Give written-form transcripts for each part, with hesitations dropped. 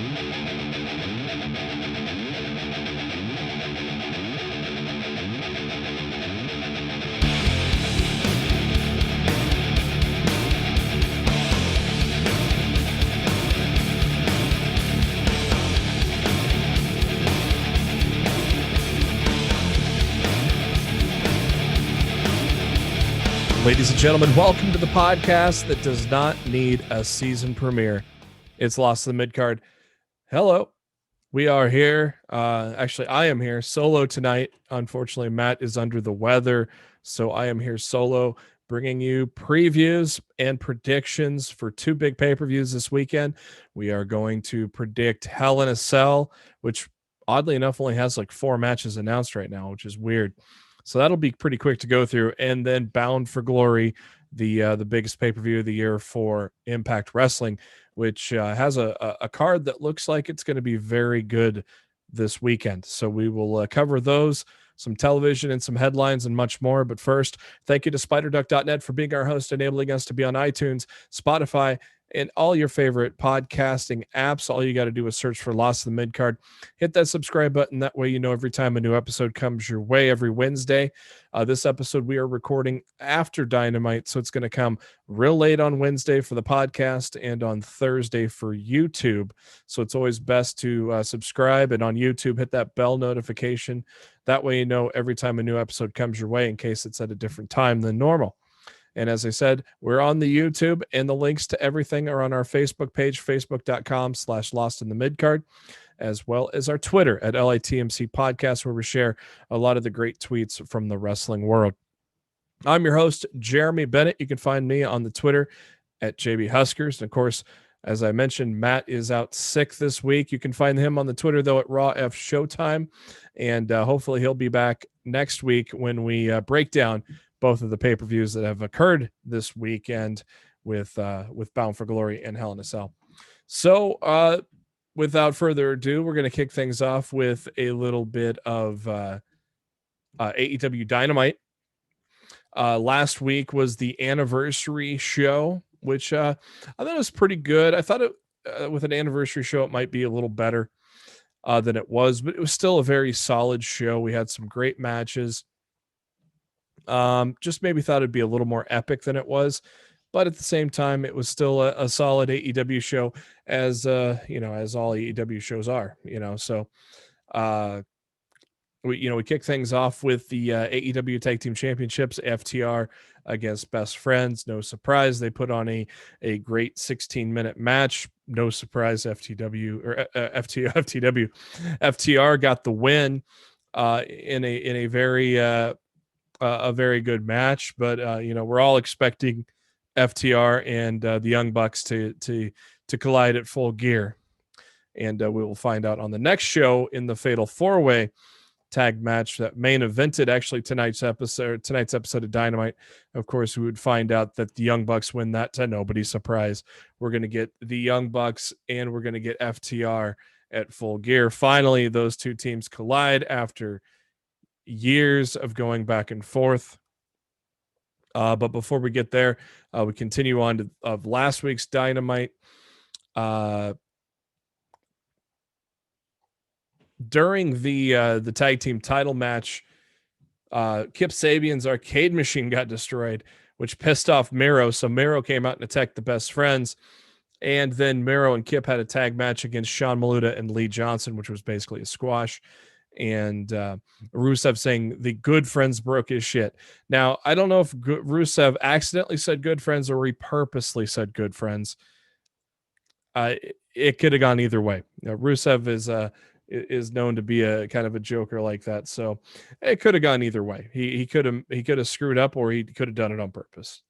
Ladies and gentlemen, welcome to the podcast that does not need a season premiere. It's Lost in the Midcard. Hello. We are here. Actually, I am here solo tonight. Unfortunately, Matt is under the weather, so I am here solo, bringing you previews and predictions for two big pay-per-views this weekend. We are going to predict Hell in a Cell, which oddly enough only has like 4 matches announced right now, which is weird. So that'll be pretty quick to go through. And then Bound for Glory, the biggest pay-per-view of the year for Impact Wrestling, which has a card that looks like it's going to be very good this weekend. So we will cover those, some television and some headlines and much more. But first, thank you to SpiderDuck.net for being our host, enabling us to be on iTunes, Spotify, and all your favorite podcasting apps. All you got to do is search for Lost in the Midcard. Hit that subscribe button. That way you know every time a new episode comes your way every Wednesday. This episode we are recording after Dynamite, so it's going to come real late on Wednesday for the podcast and on Thursday for YouTube. So it's always best to subscribe, and on YouTube, hit that bell notification. That way you know every time a new episode comes your way in case it's at a different time than normal. And as I said, we're on the YouTube, and the links to everything are on our Facebook page, facebook.com/Lost in the Midcard, as well as our Twitter at LITMC Podcast, where we share a lot of the great tweets from the wrestling world. I'm your host, Jeremy Bennett. You can find me on the Twitter at JB Huskers. And of course, as I mentioned, Matt is out sick this week. You can find him on the Twitter, though, at Raw F Showtime. And hopefully he'll be back next week when we break down both of the pay-per-views that have occurred this weekend with Bound for Glory and Hell in a Cell. So without further ado, we're going to kick things off with a little bit of AEW Dynamite. Last week was the anniversary show, which I thought was pretty good. I thought it with an anniversary show, it might be a little better than it was, but it was still a very solid show. We had some great matches. Just maybe thought it'd be a little more epic than it was, but at the same time, it was still a solid AEW show, as as all AEW shows are. So we kick things off with the AEW Tag Team Championships, FTR against Best Friends. No surprise, they put on a great 16-minute match. No surprise, FTR got the win in a very good match, but we're all expecting FTR and the Young Bucks to collide at Full Gear, and we will find out on the next show in the Fatal 4-Way tag match that main evented actually tonight's episode of Dynamite. Of course, we would find out that the Young Bucks win that to nobody's surprise. We're going to get the Young Bucks and we're going to get FTR at Full Gear. Finally, those two teams collide after years of going back and forth. But before we get there, we continue on to last week's Dynamite. During the tag team title match, Kip Sabian's arcade machine got destroyed, which pissed off Miro. So Miro came out and attacked the Best Friends. And then Miro and Kip had a tag match against Sean Maluta and Lee Johnson, which was basically a squash. And Rusev saying the Good Friends broke his shit. Now, I don't know if Rusev accidentally said Good Friends or he purposely said Good Friends. It could have gone either way. Rusev is known to be a kind of a joker like that, so it could have gone either way. He could have screwed up, or he could have done it on purpose.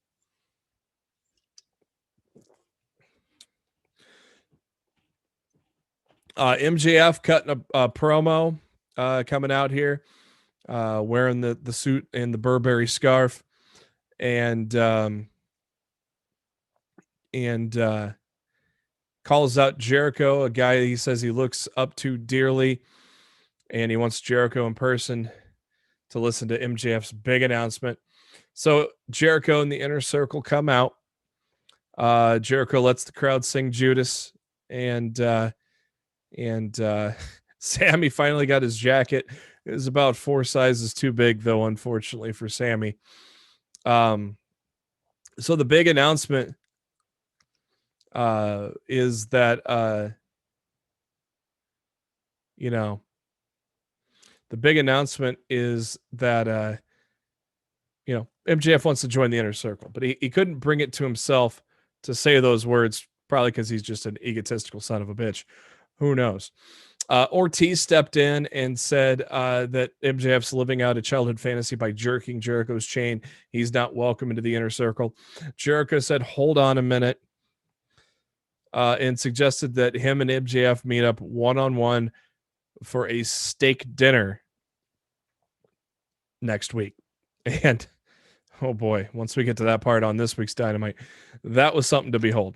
MJF cutting a promo. Coming out here, wearing the suit and the Burberry scarf, and calls out Jericho, a guy he says he looks up to dearly, and he wants Jericho in person to listen to MJF's big announcement. So Jericho and the Inner Circle come out. Jericho lets the crowd sing Judas, and And Sammy finally got his jacket. It was about 4 sizes too big, though, unfortunately, for Sammy. So the big announcement is that, the big announcement is that, MJF wants to join the Inner Circle, but he couldn't bring it to himself to say those words, probably because he's just an egotistical son of a bitch. Who knows? Ortiz stepped in and said that MJF's living out a childhood fantasy by jerking Jericho's chain. He's not welcome into the Inner Circle. Jericho said, hold on a minute, and suggested that him and MJF meet up one-on-one for a steak dinner next week. And oh boy, once we get to that part on this week's Dynamite, that was something to behold.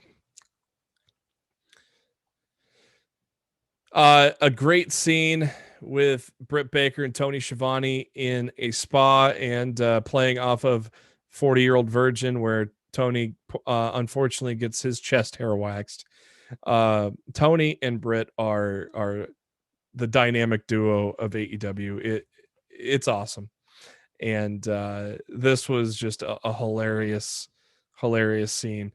A great scene with Britt Baker and Tony Schiavone in a spa and playing off of 40-Year-Old Virgin, where Tony unfortunately gets his chest hair waxed. Tony and Britt are the dynamic duo of AEW. It's awesome. And this was just a hilarious scene,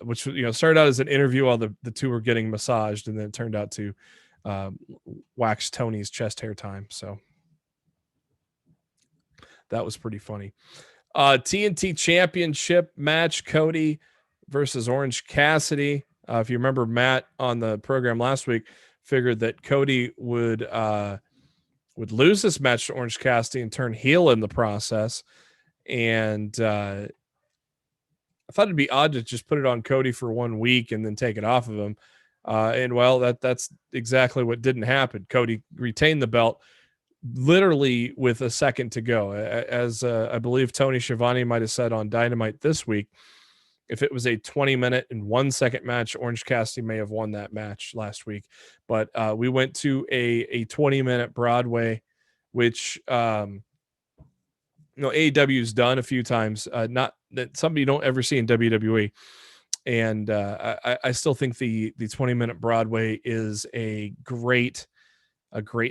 which started out as an interview while the two were getting massaged, and then it turned out to wax Tony's chest hair time. So that was pretty funny. TNT Championship match: Cody versus Orange Cassidy. If you remember, Matt on the program last week figured that Cody would lose this match to Orange Cassidy and turn heel in the process. And I thought it'd be odd to just put it on Cody for 1 week and then take it off of him. And well, that's exactly what didn't happen. Cody retained the belt literally with a second to go. As I believe Tony Schiavone might have said on Dynamite this week, if it was a 20-minute and 1 second match, Orange Cassidy may have won that match last week. But we went to a 20-minute Broadway, which AEW's done a few times. Not that somebody you don't ever see in WWE. And I still think the 20-minute Broadway is a great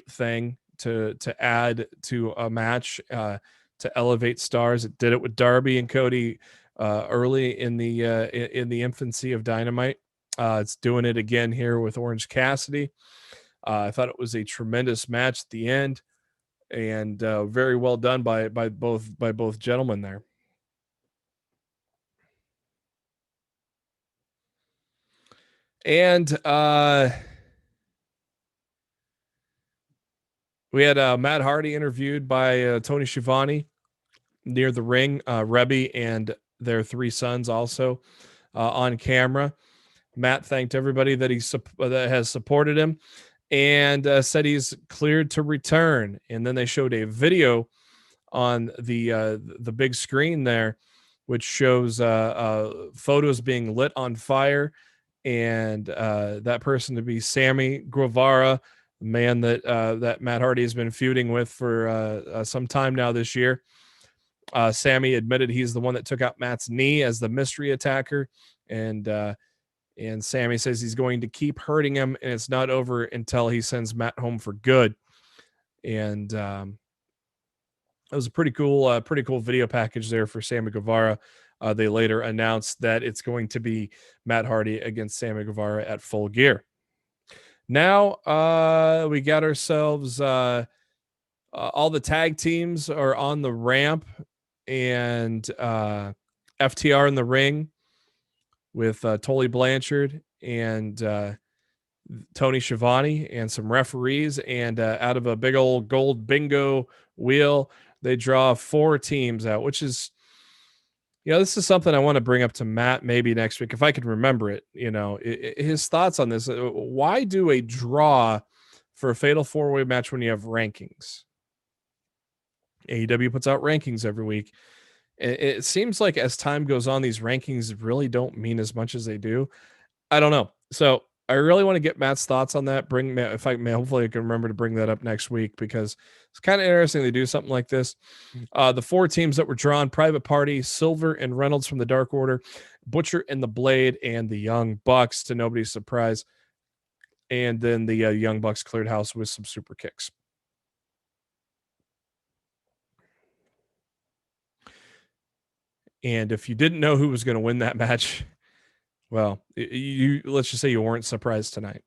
thing to add to a match, to elevate stars. It did it with Darby and Cody early in the infancy of Dynamite. It's doing it again here with Orange Cassidy. I thought it was a tremendous match at the end, and very well done by both gentlemen there. And we had Matt Hardy interviewed by Tony Schiavone near the ring. Rebby and their 3 sons also on camera. Matt thanked everybody that that has supported him, and said he's cleared to return. And then they showed a video on the big screen there, which shows photos being lit on fire, and that person to be Sammy Guevara, the man that Matt Hardy has been feuding with for some time now this year. Sammy admitted he's the one that took out Matt's knee as the mystery attacker, and Sammy says he's going to keep hurting him, and it's not over until he sends Matt home for good. And it was a pretty cool video package there for Sammy Guevara. They later announced that it's going to be Matt Hardy against Sammy Guevara at Full Gear. Now we got ourselves all the tag teams are on the ramp, and FTR in the ring with Tully Blanchard and Tony Schiavone and some referees, and out of a big old gold bingo wheel, they draw 4 teams out, which is, this is something I want to bring up to Matt maybe next week if I can remember it. His thoughts on this. Why do a draw for a fatal 4-way match when you have rankings? AEW puts out rankings every week. It seems like as time goes on, these rankings really don't mean as much as they do. I don't know. So I really want to get Matt's thoughts on that. Hopefully I can remember to bring that up next week, because it's kind of interesting to do something like this. The 4 teams that were drawn: Private Party, Silver and Reynolds from the Dark Order, Butcher and the Blade, and the Young Bucks, to nobody's surprise. And then the Young Bucks cleared house with some super kicks. And if you didn't know who was going to win that match, well, let's just say you weren't surprised tonight.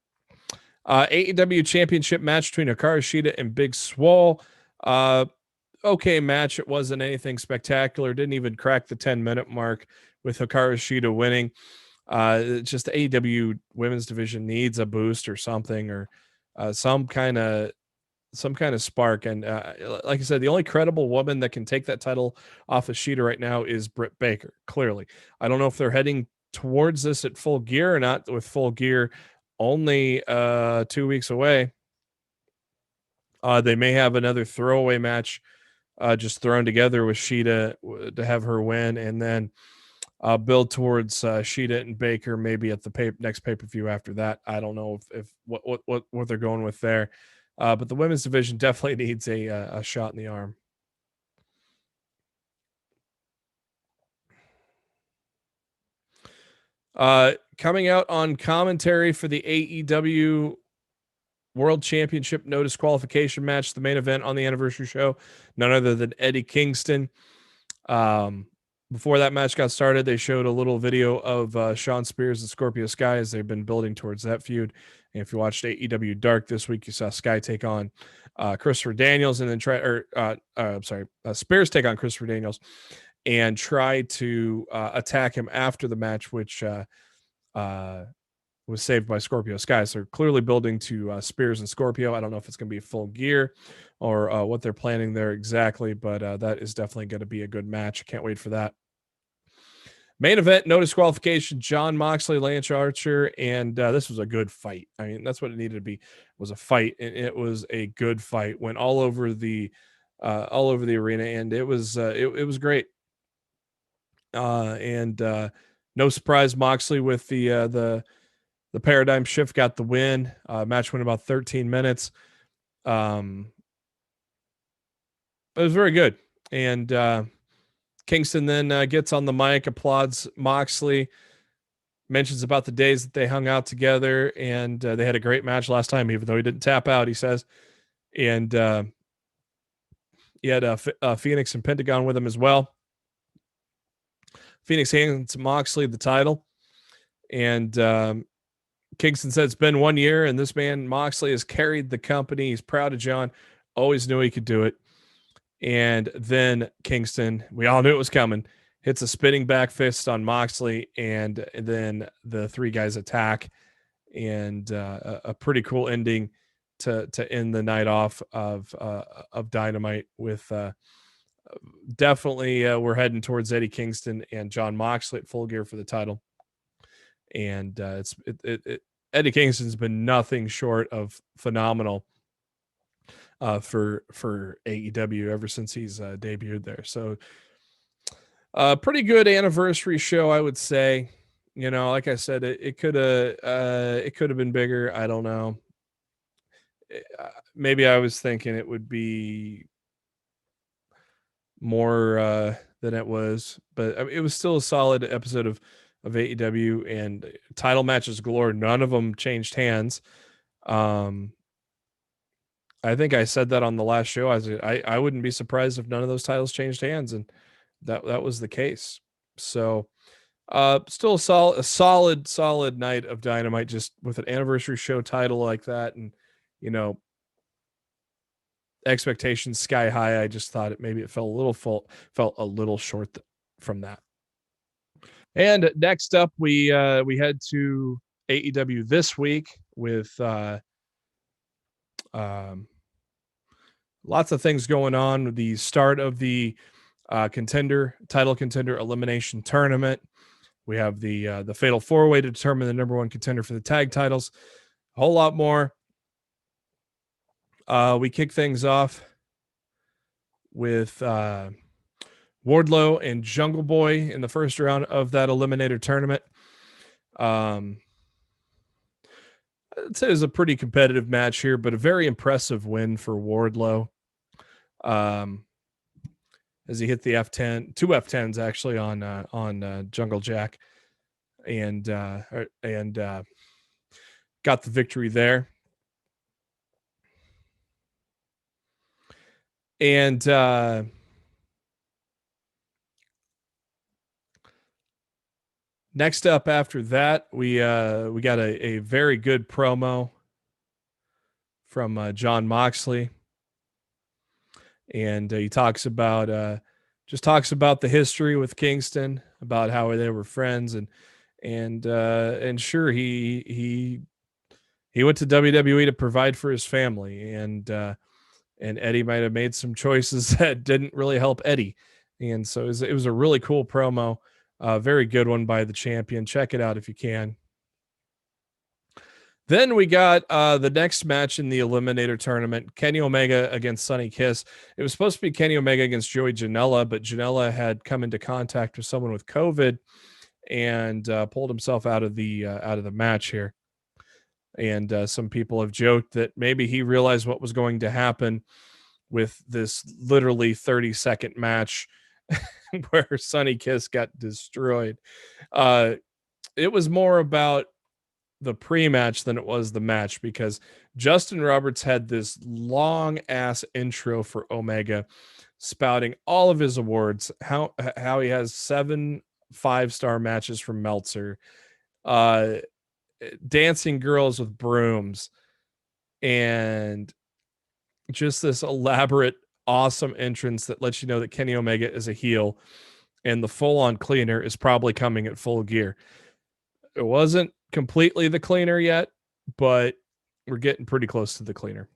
AEW Championship match between Hikaru Shida and Big Swole. Okay match. It wasn't anything spectacular. Didn't even crack the 10-minute mark with Hikaru Shida winning. Just the AEW women's division needs a boost or something, or some kind of spark. And like I said, the only credible woman that can take that title off of Shida right now is Britt Baker. Clearly, I don't know if they're heading towards this at Full Gear or not. With Full Gear only 2 weeks away, they may have another throwaway match just thrown together with Shida to have her win, and then build towards Shida and Baker maybe at the next pay-per-view after that. I don't know if what they're going with there. But the women's division definitely needs a shot in the arm. Coming out on commentary for the AEW World Championship no disqualification match, the main event on the anniversary show, none other than Eddie Kingston. Before that match got started, they showed a little video of Shawn Spears and Scorpio Sky as they've been building towards that feud. And if you watched AEW Dark this week, you saw Sky take on Christopher Daniels, and then Spears take on Christopher Daniels and try to attack him after the match, which was saved by Scorpio Sky. So they're clearly building to Spears and Scorpio. I don't know if it's going to be Full Gear or what they're planning there exactly, but that is definitely going to be a good match. I can't wait for that. Main event, no disqualification, Jon Moxley, Lance Archer, and this was a good fight. I mean, that's what it needed to be, was a fight, and it was a good fight. Went all over the arena, and it was great. And no surprise, Moxley with the paradigm shift got the win. Match went about 13 minutes. It was very good, and Kingston then gets on the mic, applauds Moxley, mentions about the days that they hung out together, and they had a great match last time, even though he didn't tap out, he says. And he had Phoenix and Pentagon with him as well. Phoenix hands Moxley the title, and Kingston said it's been 1 year, and this man, Moxley, has carried the company. He's proud of John, always knew he could do it. And then Kingston, we all knew it was coming, hits a spinning back fist on Moxley, and then the three guys attack, and a pretty cool ending to end the night off of Dynamite with definitely we're heading towards Eddie Kingston and Jon Moxley at Full Gear for the title. And Eddie Kingston's been nothing short of phenomenal for AEW ever since he's debuted there. So pretty good anniversary show, I would say. You know, like I said, it could have been bigger. I don't know. Maybe I was thinking it would be more than it was, but I mean, it was still a solid episode of AEW, and title matches galore. None of them changed hands. I think I said that on the last show. I wouldn't be surprised if none of those titles changed hands, and that was the case. So still a solid night of Dynamite, just with an anniversary show title like that, and you know, expectations sky high. I just thought it felt a little short from that. And next up, we head to AEW this week with lots of things going on. The start of the title contender elimination tournament. We have the fatal four-way to determine the number one contender for the tag titles. A whole lot more. We kick things off with Wardlow and Jungle Boy in the first round of that eliminator tournament. I'd say it was a pretty competitive match here, but a very impressive win for Wardlow. As he hit the F10, two F10s actually on Jungle Jack, and got the victory there. And next up after that, we got a very good promo from Jon Moxley, and he talks about the history with Kingston, about how they were friends, and sure, he went to WWE to provide for his family, and Eddie might have made some choices that didn't really help Eddie, and so it was a really cool promo, very good one by the champion. Check it out if you can. Then we got the next match in the Eliminator tournament, Kenny Omega against Sonny Kiss. It was supposed to be Kenny Omega against Joey Janela, but Janela had come into contact with someone with COVID and pulled himself out of the match here. And some people have joked that maybe he realized what was going to happen with this literally 30-second match where Sonny Kiss got destroyed. It was more about the pre-match than it was the match, because Justin Roberts had this long ass intro for Omega, spouting all of his awards, how he has 7 5-star matches from Meltzer, dancing girls with brooms, and just this elaborate, awesome entrance that lets you know that Kenny Omega is a heel, and the full-on cleaner is probably coming at Full Gear. It wasn't completely the cleaner yet, but we're getting pretty close to the cleaner.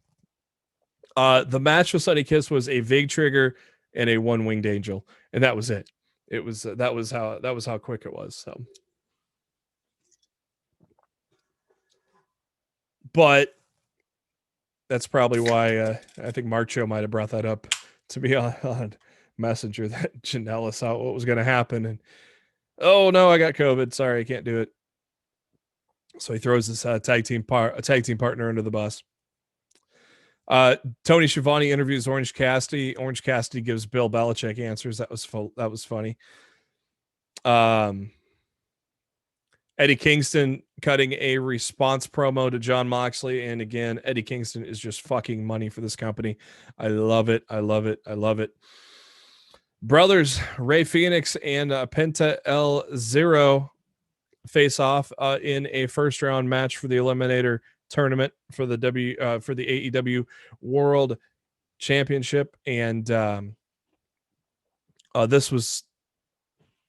The match with Sonny Kiss was a Vig Trigger and a One Winged Angel, and that was it. It was that was how quick it was. So, but that's probably why I think Marcho might have brought that up to me on Messenger, that Janela saw what was going to happen, and oh no, I got COVID. Sorry, I can't do it. So he throws this tag team partner under the bus. Tony Schiavone interviews Orange Cassidy. Orange Cassidy gives Bill Belichick answers. That was funny. Eddie Kingston cutting a response promo to Jon Moxley, and again, Eddie Kingston is just fucking money for this company. I love it. I love it. I love it. Brothers Ray Phoenix and Penta El Zero face off in a first round match for the Eliminator tournament for the AEW World Championship, and this was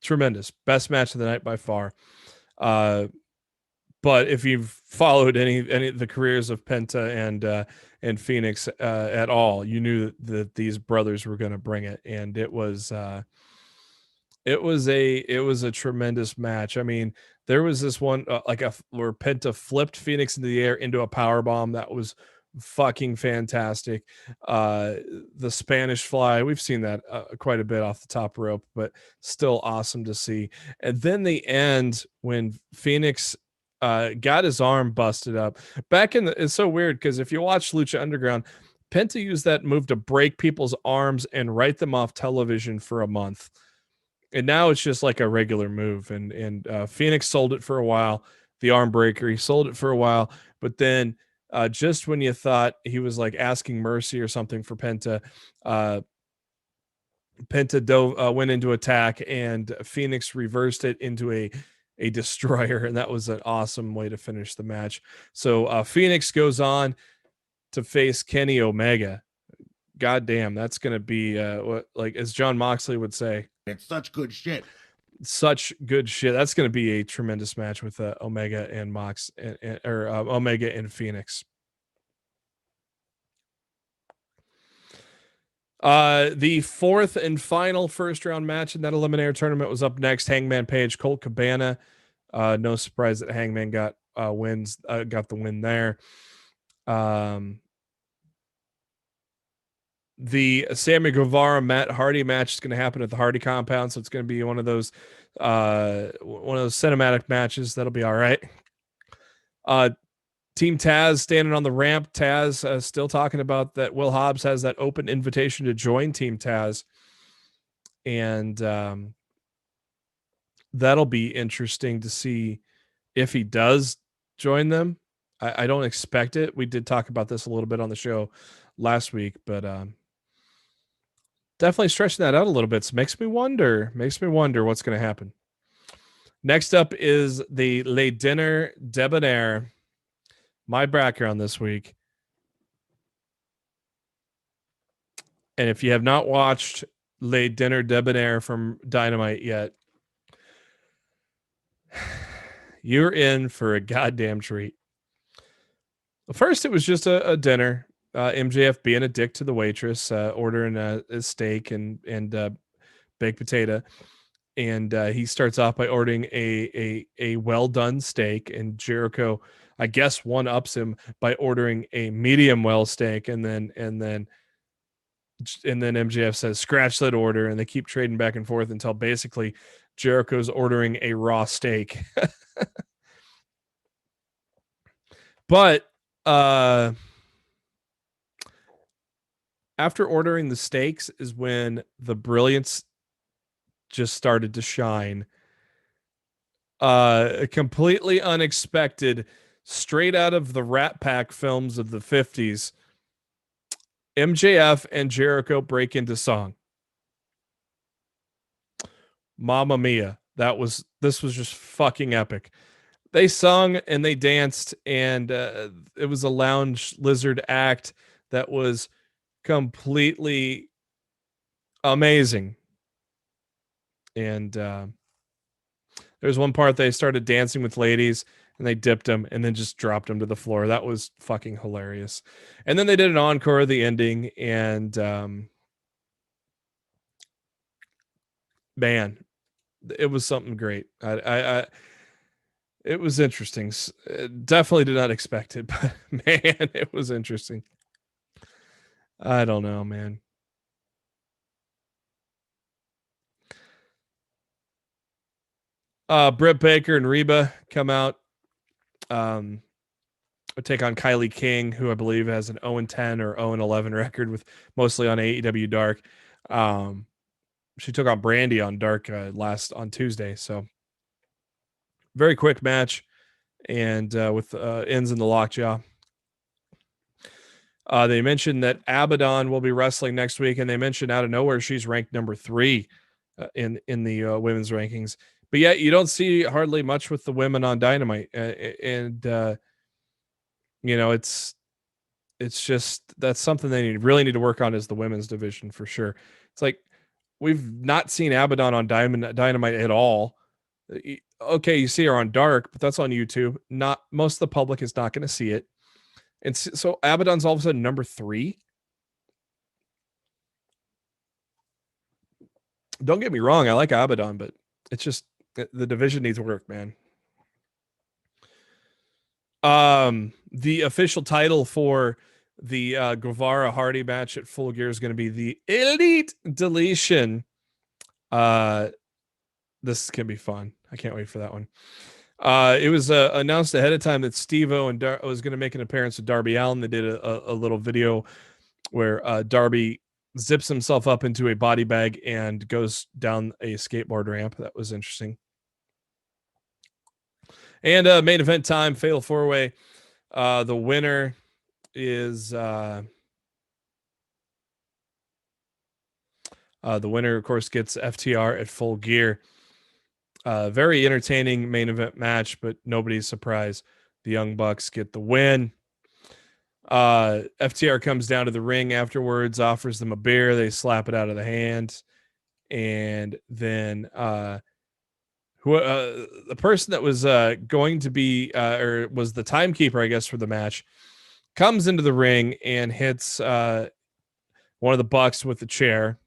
tremendous. Best match of the night by far. But if you've followed any of the careers of Penta and Phoenix at all, you knew that these brothers were going to bring it, and it was a tremendous match. I mean, there was this one where Penta flipped Phoenix into the air into a power bomb. That was fucking fantastic. The Spanish Fly, we've seen that quite a bit off the top rope, but still awesome to see. And then the end when Phoenix got his arm busted up. It's so weird because if you watch Lucha Underground, Penta used that move to break people's arms and write them off television for a month. And now it's just like a regular move. And Phoenix sold it for a while, the arm breaker. He sold it for a while, but then just when you thought he was like asking mercy or something for Penta, Penta went into attack, and Phoenix reversed it into a destroyer, and that was an awesome way to finish the match. So Phoenix goes on to face Kenny Omega. God damn, that's going to be like as Jon Moxley would say, it's such good shit. Such good shit. That's going to be a tremendous match with Omega and Omega and Phoenix. The fourth and final first round match in that Eliminator tournament was up next. Hangman Page, Colt Cabana. No surprise that Hangman got the win there. The Sammy Guevara Matt Hardy match is going to happen at the Hardy compound, so it's going to be one of those cinematic matches. That'll be all right. Team Taz standing on the ramp. Taz still talking about that Will Hobbs has that open invitation to join Team Taz, and that'll be interesting to see if he does join them. I don't expect it. We did talk about this a little bit on the show last week, but definitely stretching that out a little bit. So makes me wonder what's going to happen. Next up is the Le Dinner Debonair. My background this week. And if you have not watched Le Dinner Debonair from Dynamite yet, you're in for a goddamn treat. First, it was just a dinner. MJF being a dick to the waitress, ordering a steak and baked potato. And he starts off by ordering a well done steak, and Jericho, I guess, one ups him by ordering a medium well steak, and then MJF says scratch that order, and they keep trading back and forth until basically Jericho's ordering a raw steak. But after ordering the steaks is when the brilliance just started to shine. Completely unexpected, straight out of the Rat Pack films of the 50s. MJF and Jericho break into song. Mamma Mia. This was just fucking epic. They sung and they danced, and it was a lounge lizard act that was completely amazing. And there's one part they started dancing with ladies, and they dipped them and then just dropped them to the floor. That was fucking hilarious. And then they did an encore of the ending, and man, it was something great. It was interesting. Definitely did not expect it, but man, it was interesting. I don't know, man. Britt Baker and Reba come out. Take on Kylie King, who I believe has an 0-10 or 0-11 record, with mostly on AEW Dark. She took on Brandy on Dark on Tuesday. So very quick match, and with ends in the lockjaw. They mentioned that Abaddon will be wrestling next week, and they mentioned out of nowhere she's ranked number 3 in the women's rankings. But yet you don't see hardly much with the women on Dynamite, and it's just, that's something they really need to work on, is the women's division for sure. It's like we've not seen Abaddon on Dynamite at all. Okay, you see her on Dark, but that's on YouTube. Not most of the public is not going to see it. And so Abaddon's all of a sudden number 3. Don't get me wrong, I like Abaddon, but it's just the division needs work, man. The official title for the Guevara Hardy match at Full Gear is going to be the Elite Deletion. This can be fun. I can't wait for that one. It was announced ahead of time that Steve-O and was going to make an appearance with Darby Allin. They did a little video where Darby zips himself up into a body bag and goes down a skateboard ramp. That was interesting. And main event time, Fatal 4-Way. The winner is the winner, of course, gets FTR at Full Gear. Very entertaining main event match, but nobody's surprised. The Young Bucks get the win. FTR comes down to the ring afterwards, offers them a beer. They slap it out of the hand. And then the person that was going to be or was the timekeeper, I guess, for the match, comes into the ring and hits one of the Bucks with the chair.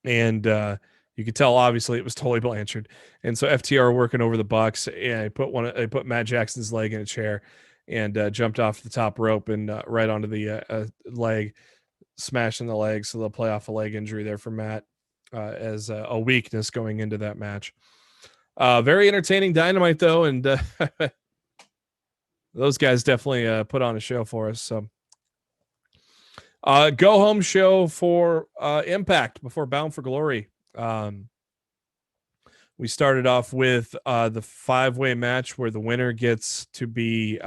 And you could tell, obviously, it was Tully Blanchard. And so FTR working over the Bucks, and I put Matt Jackson's leg in a chair and jumped off the top rope and right onto the leg, smashing the leg. So they'll play off a leg injury there for Matt as a weakness going into that match. Very entertaining Dynamite, though, and those guys definitely put on a show for us. So go home show for Impact before Bound for Glory. We started off with the 5-way match where the winner gets to be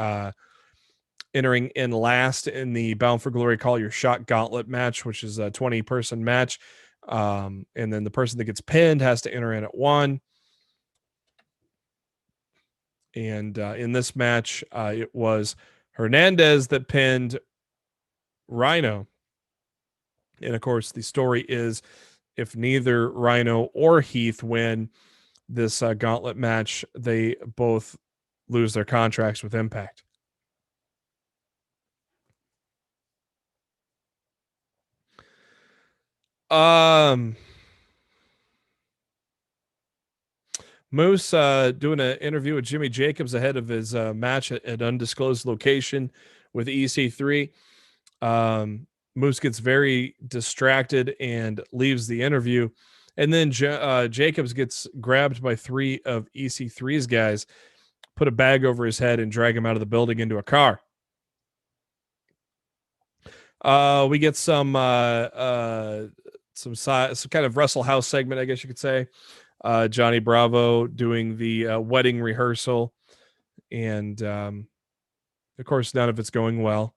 entering in last in the Bound for Glory Call Your Shot Gauntlet match, which is a 20-person match. And then the person that gets pinned has to enter in at 1. And in this match, it was Hernandez that pinned Rhino. And of course, the story is if neither Rhino or Heath win this gauntlet match, they both lose their contracts with Impact. Moose doing an interview with Jimmy Jacobs ahead of his match at undisclosed location with EC3. Moose gets very distracted and leaves the interview. And then Jacobs gets grabbed by 3 of EC3's guys, put a bag over his head, and drag him out of the building into a car. We get some kind of Wrestle House segment, I guess you could say. Johnny Bravo doing the wedding rehearsal. And, of course, none of it's going well.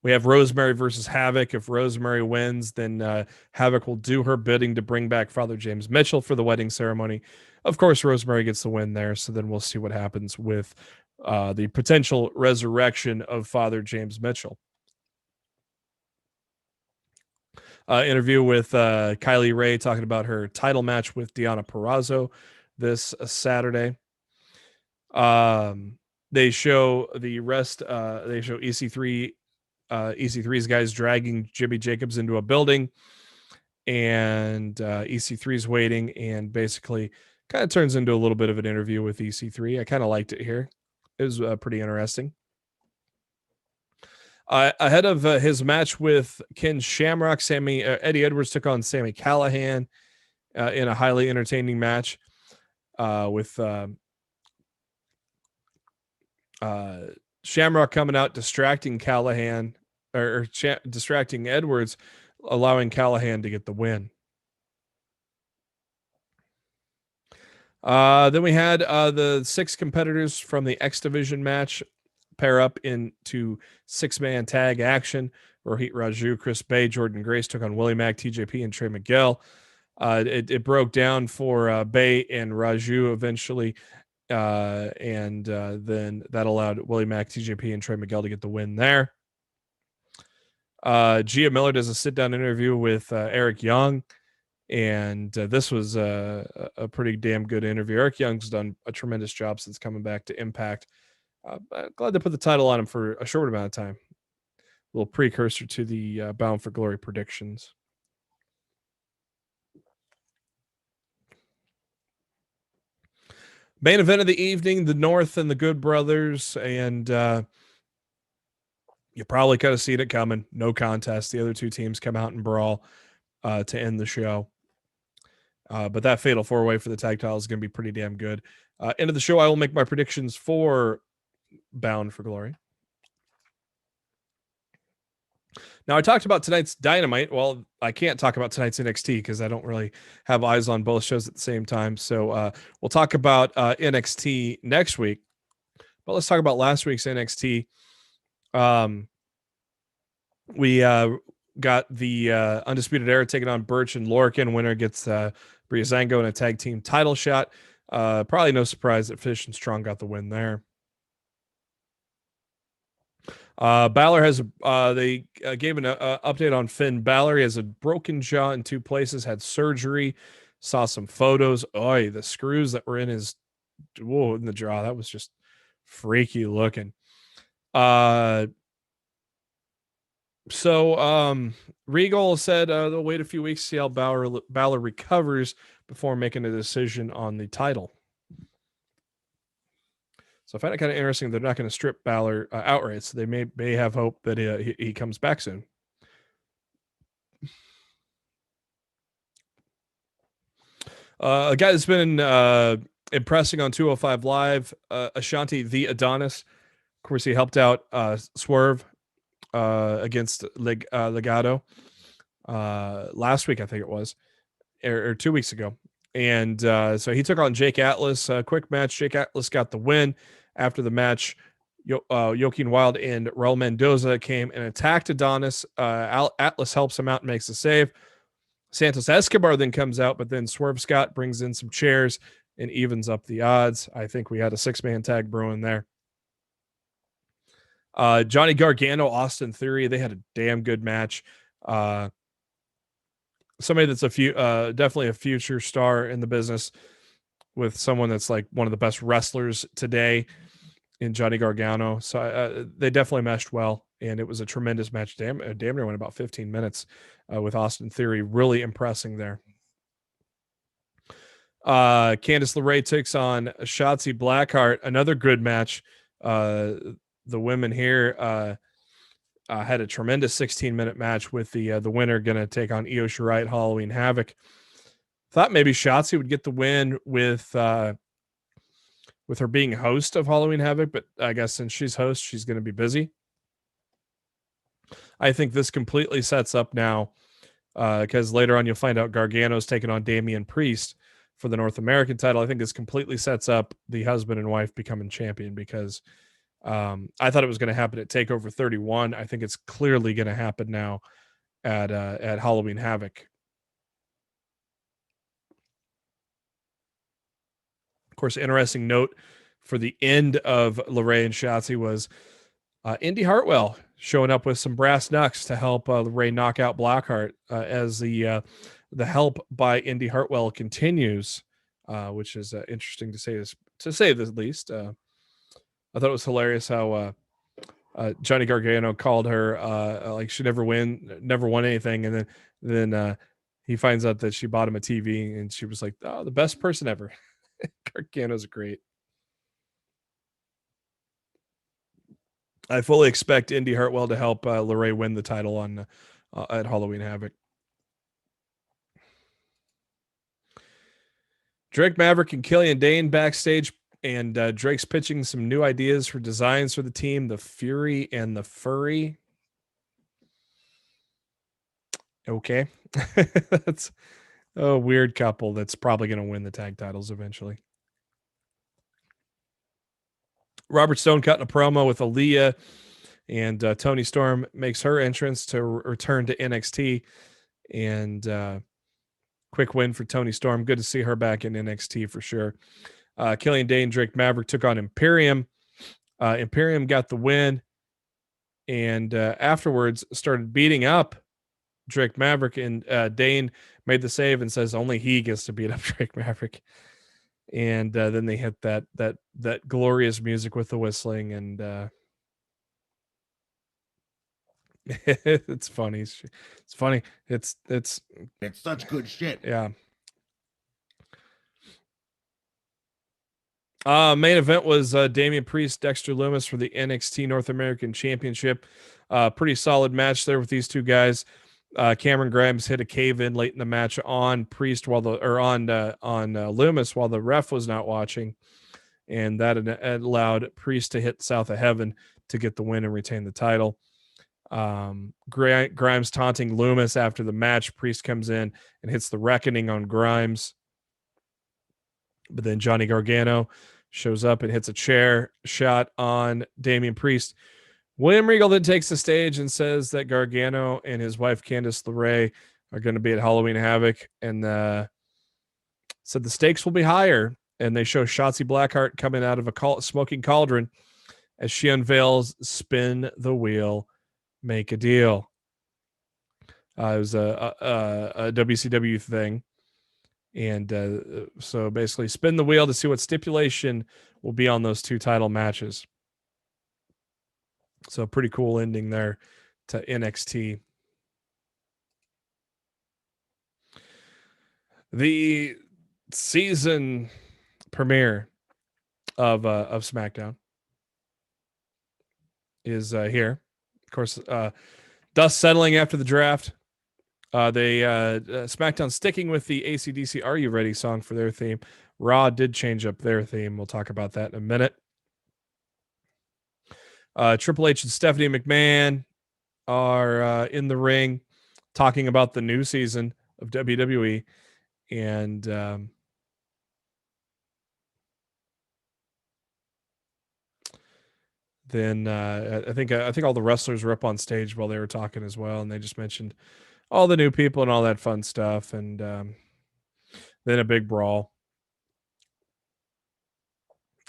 We have Rosemary versus Havoc. If Rosemary wins, then Havoc will do her bidding to bring back Father James Mitchell for the wedding ceremony. Of course, Rosemary gets the win there, so then we'll see what happens with the potential resurrection of Father James Mitchell. Interview with Kylie Ray talking about her title match with Deonna Purrazzo this Saturday. They show the rest. They show EC3's guys dragging Jimmy Jacobs into a building, and EC3's waiting, and basically kind of turns into a little bit of an interview with EC3. I kind of liked it here. It was pretty interesting. Ahead of his match with Ken Shamrock, Eddie Edwards took on Sami Callihan in a highly entertaining match with Shamrock coming out, distracting Callihan or distracting Edwards, allowing Callihan to get the win. Then we had the 6 competitors from the X Division match pair up into 6-man tag action. Rohit Raju, Chris Bay, Jordan Grace took on Willie Mack, TJP, and Trey Miguel. It broke down for Bay and Raju eventually, and then that allowed Willie Mack, TJP, and Trey Miguel to get the win there. Gia Miller does a sit-down interview with Eric Young, and this was a pretty damn good interview. Eric Young's done a tremendous job since coming back to Impact. Glad to put the title on him for a short amount of time. A little precursor to the Bound for Glory predictions. Main event of the evening, the North and the Good Brothers, and you probably could have seen it coming. No contest. The other 2 teams come out and brawl to end the show. But that fatal 4-way for the tag title is going to be pretty damn good. End of the show, I will make my predictions for Bound for Glory. Now, I talked about tonight's Dynamite. Well, I can't talk about tonight's NXT because I don't really have eyes on both shows at the same time. So we'll talk about NXT next week. But let's talk about last week's NXT. We got the Undisputed Era taking on Birch and Lorcan. Winner gets Breezango in a tag team title shot. Probably no surprise that Fish and Strong got the win there. Balor has they gave an update on Finn Balor. He has a broken jaw in 2 places, had surgery, saw some photos. Oh, the screws that were in his in the jaw, that was just freaky looking. So Regal said they'll wait a few weeks to see how Balor recovers before making a decision on the title. So I find it kind of interesting they're not going to strip Balor outright. So they may have hope that he comes back soon. A guy that's been impressing on 205 Live, Ashanti the Adonis. Of course, he helped out Swerve against Legado. last week, I think it was, or 2 weeks ago. And so he took on Jake Atlas. Quick match. Jake Atlas got the win. After the match, Joaquin Wilde and Raul Mendoza came and attacked Adonis. Atlas helps him out and makes the save. Santos Escobar then comes out, but then Swerve Scott brings in some chairs and evens up the odds. I think we had a 6-man tag brewing there. Johnny Gargano, Austin Theory, they had a damn good match. Somebody that's definitely a future star in the business, with someone that's like one of the best wrestlers today in Johnny Gargano. So they definitely meshed well, and it was a tremendous match. Damn near went about 15 minutes with Austin Theory really impressing there. Candice LeRae takes on Shotzi Blackheart. Another good match. The women here had a tremendous 16-minute match with the winner going to take on Io Shirai at Halloween Havoc. Thought maybe Shotzi would get the win with her being host of Halloween Havoc, but I guess since she's host, she's going to be busy. I think this completely sets up now, because later on you'll find out Gargano's taking on Damian Priest for the North American title. I think this completely sets up the husband and wife becoming champion, because I thought it was going to happen at TakeOver 31. I think it's clearly going to happen now at Halloween Havoc. Of course, interesting note for the end of LeRae and Shotzi was Indy Hartwell showing up with some brass knucks to help LeRae knock out Blackheart as the help by Indy Hartwell continues, which is interesting to say the least. I thought it was hilarious how Johnny Gargano called her like she never won anything, and then he finds out that she bought him a TV, and she was like, "Oh, the best person ever." Gargano's great. I fully expect Indy Hartwell to help LeRae win the title on at Halloween Havoc. Drake Maverick and Killian Dane backstage, and Drake's pitching some new ideas for designs for the team, the Fury and the Furry. Okay. That's a weird couple that's probably going to win the tag titles eventually. Robert Stone cutting a promo with Aaliyah, and Toni Storm makes her entrance to return to NXT, and quick win for Toni Storm. Good to see her back in NXT for sure. Killian Dane, Drake Maverick took on Imperium. Imperium got the win, and afterwards started beating up Drake Maverick, and Dane made the save and says only he gets to beat up Drake Maverick. And then they hit that glorious music with the whistling, and it's funny. It's funny. It's such good shit. Yeah. Main event was Damian Priest, Dexter Lumis for the NXT North American Championship. Pretty solid match there with these two guys. Cameron Grimes hit a cave in late in the match on Priest on Lumis while the ref was not watching, and that allowed Priest to hit South of Heaven to get the win and retain the title. Grimes taunting Lumis after the match. Priest comes in and hits the Reckoning on Grimes, but then Johnny Gargano shows up and hits a chair shot on Damian Priest. William Regal then takes the stage and says that Gargano and his wife Candice LeRae are going to be at Halloween Havoc, and said the stakes will be higher. And they show Shotzi Blackheart coming out of a smoking cauldron as she unveils "Spin the Wheel, Make a Deal." It was a WCW thing, and so basically spin the wheel to see what stipulation will be on those two title matches. So pretty cool ending there to NXT. The season premiere of SmackDown is here. Of course, dust settling after the draft. SmackDown sticking with the AC/DC "Are You Ready" song for their theme. Raw did change up their theme. We'll talk about that in a minute. Triple H and Stephanie McMahon are in the ring. talking about the new season of WWE, and then I think all the wrestlers were up on stage while they were talking as well, and they just mentioned all the new people and all that fun stuff, and then a big brawl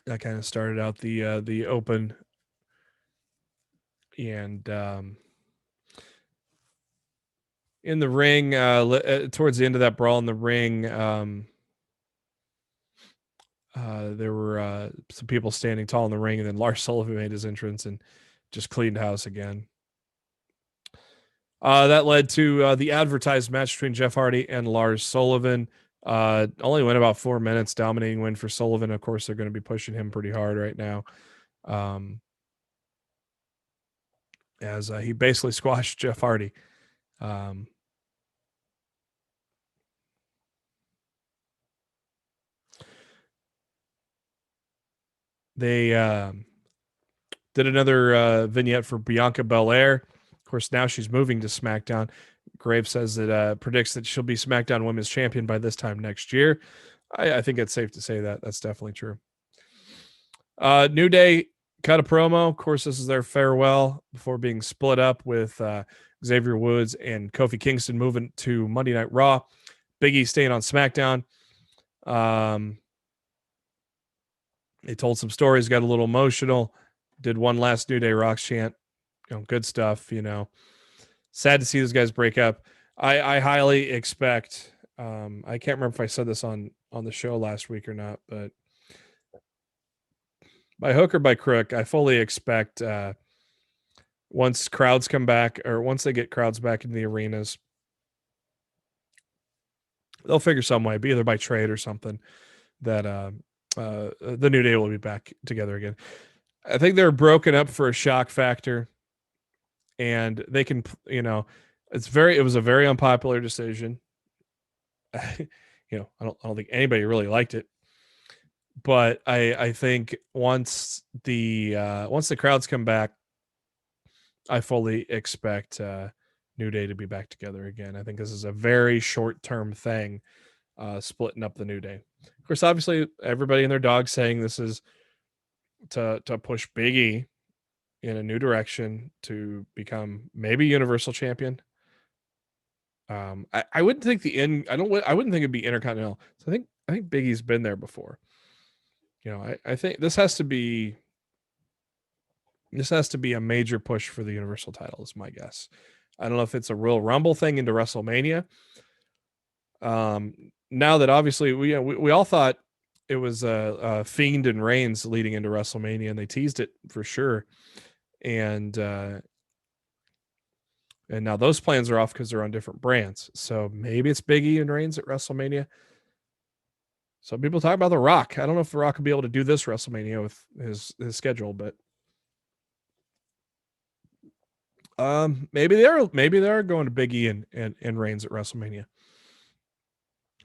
that kind of started out the open, and in the ring, towards the end of that brawl in the ring, there were some people standing tall in the ring, and then Lars Sullivan made his entrance and just cleaned house again. That led to the advertised match between Jeff Hardy and Lars Sullivan. Only went about 4 minutes, dominating win for Sullivan. Of course, they're going to be pushing him pretty hard right now, as he basically squashed Jeff Hardy. They did another vignette for Bianca Belair. Of course, now she's moving to SmackDown. Graves says that predicts that she'll be SmackDown Women's Champion by this time next year. I think it's safe to say that that's definitely true. New Day cut a promo. Of course, this is their farewell before being split up with Xavier Woods and Kofi Kingston moving to Monday Night Raw. Big E staying on SmackDown. They told some stories, got a little emotional, did one last New Day Rocks chant. Good stuff, Sad to see those guys break up. I highly expect, I can't remember if I said this on the show last week or not, but by hook or by crook, I fully expect once crowds come back, or once they get crowds back in the arenas, they'll figure some way, be either by trade or something, that the New Day will be back together again. I think they're broken up for a shock factor, and they can, it was a very unpopular decision. I don't think anybody really liked it, but I think once the crowds come back, I fully expect New Day to be back together again. I think this is a very short-term thing, splitting up the New Day. Of course, obviously, everybody and their dog saying this is to push Big E in a new direction to become maybe Universal Champion. I wouldn't think I wouldn't think it'd be Intercontinental. So I think Big E's been there before. I think this has to be a major push for the Universal title, is my guess. I don't know if it's a Royal Rumble thing into WrestleMania. Now that obviously we all thought it was Fiend and Reigns leading into WrestleMania, and they teased it for sure. And now those plans are off because they're on different brands. So maybe it's Big E and Reigns at WrestleMania. Some people talk about The Rock. I don't know if The Rock will be able to do this WrestleMania with his schedule, but maybe they are going to Big E and Reigns at WrestleMania.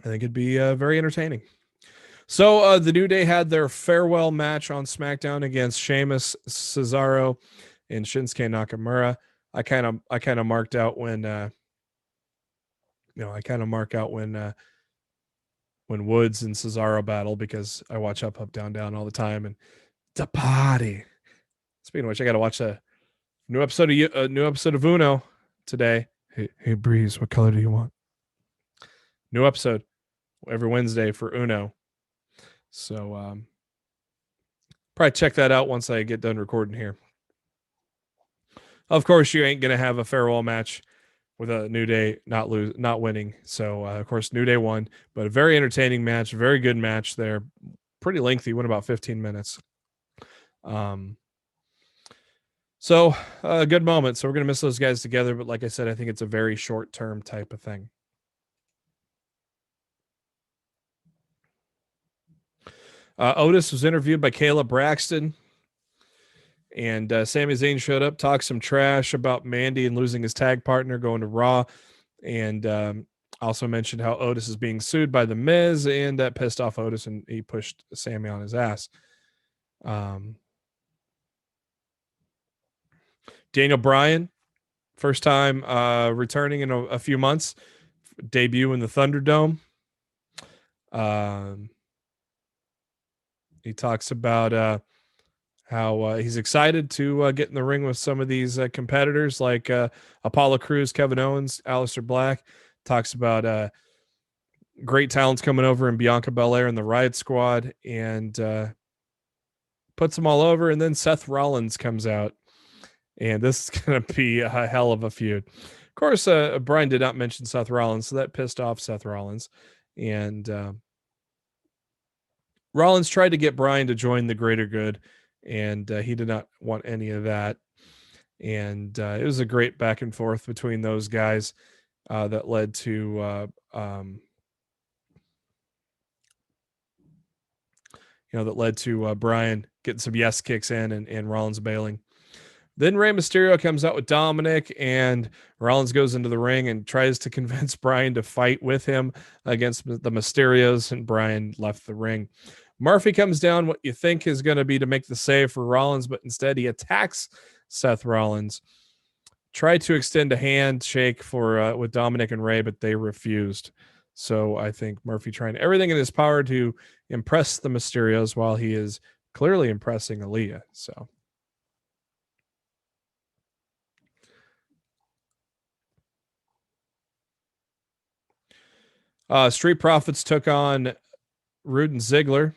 I think it'd be very entertaining. So the New Day had their farewell match on SmackDown against Sheamus, Cesaro, and Shinsuke Nakamura. I kind of marked out when when Woods and Cesaro battle, because I watch Up, Down, Down all the time, and the party. Speaking of which, I got to watch a new episode of Uno today. Hey Breeze, what color do you want? New episode every Wednesday for Uno. So probably check that out once I get done recording here. Of course, you ain't gonna have a farewell match with a New Day not winning. So of course, New Day won, but a very entertaining match, very good match there. Pretty lengthy, went about 15 minutes. So a good moment. So we're gonna miss those guys together, but like I said, I think it's a very short-term type of thing. Otis was interviewed by Kayla Braxton, and Sami Zayn showed up, talked some trash about Mandy and losing his tag partner, going to Raw, and also mentioned how Otis is being sued by The Miz, and that pissed off Otis, and he pushed Sami on his ass. Daniel Bryan First time returning in a few months. Debut in the Thunderdome. He talks about how he's excited to get in the ring with some of these competitors like Apollo Crews, Kevin Owens, Aleister Black. Talks about great talents coming over in Bianca Belair and the Riot Squad, and puts them all over. And then Seth Rollins comes out, and this is going to be a hell of a feud. Of course, Brian did not mention Seth Rollins, so that pissed off Seth Rollins. And Rollins tried to get Brian to join the greater good, and he did not want any of that. And it was a great back and forth between those guys that led to Brian getting some yes kicks in and Rollins bailing. Then Rey Mysterio comes out with Dominic, and Rollins goes into the ring and tries to convince Brian to fight with him against the Mysterios, and Brian left the ring. Murphy comes down, what you think is going to be to make the save for Rollins, but instead he attacks Seth Rollins. Tried to extend a handshake for with Dominic and Rey, but they refused. So I think Murphy trying everything in his power to impress the Mysterios while he is clearly impressing Aaliyah. So Street Profits took on Rude and Ziggler.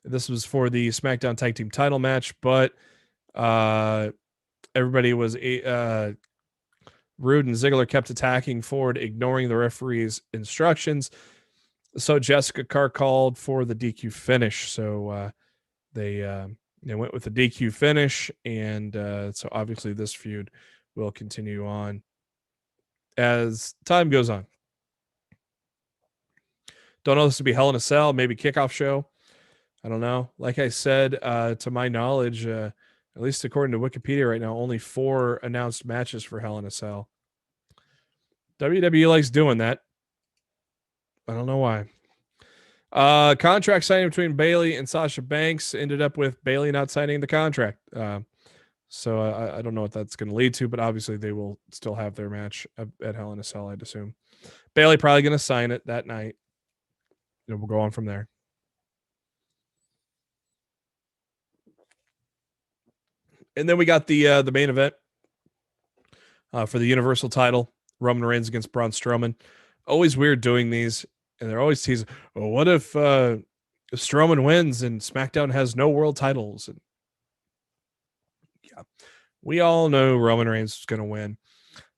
This was for the SmackDown Tag Team title match, but everybody was Rude and Ziggler kept attacking forward, ignoring the referee's instructions. So Jessica Carr called for the DQ finish. So they went with the DQ finish, and so obviously this feud will continue on as time goes on. Don't know, this to be Hell in a Cell, maybe kickoff show. I don't know. Like I said, to my knowledge, at least according to Wikipedia right now, only 4 announced matches for Hell in a Cell. WWE likes doing that. I don't know why. Contract signing between Bayley and Sasha Banks ended up with Bayley not signing the contract. So I don't know what that's going to lead to, but obviously they will still have their match at Hell in a Cell, I'd assume. Bayley probably going to sign it that night. And we'll go on from there. And then we got the main event for the Universal title. Roman Reigns against Braun Strowman. Always weird doing these, and they're always teasing, well, what if Strowman wins and SmackDown has no world titles? And yeah, we all know Roman Reigns was going to win.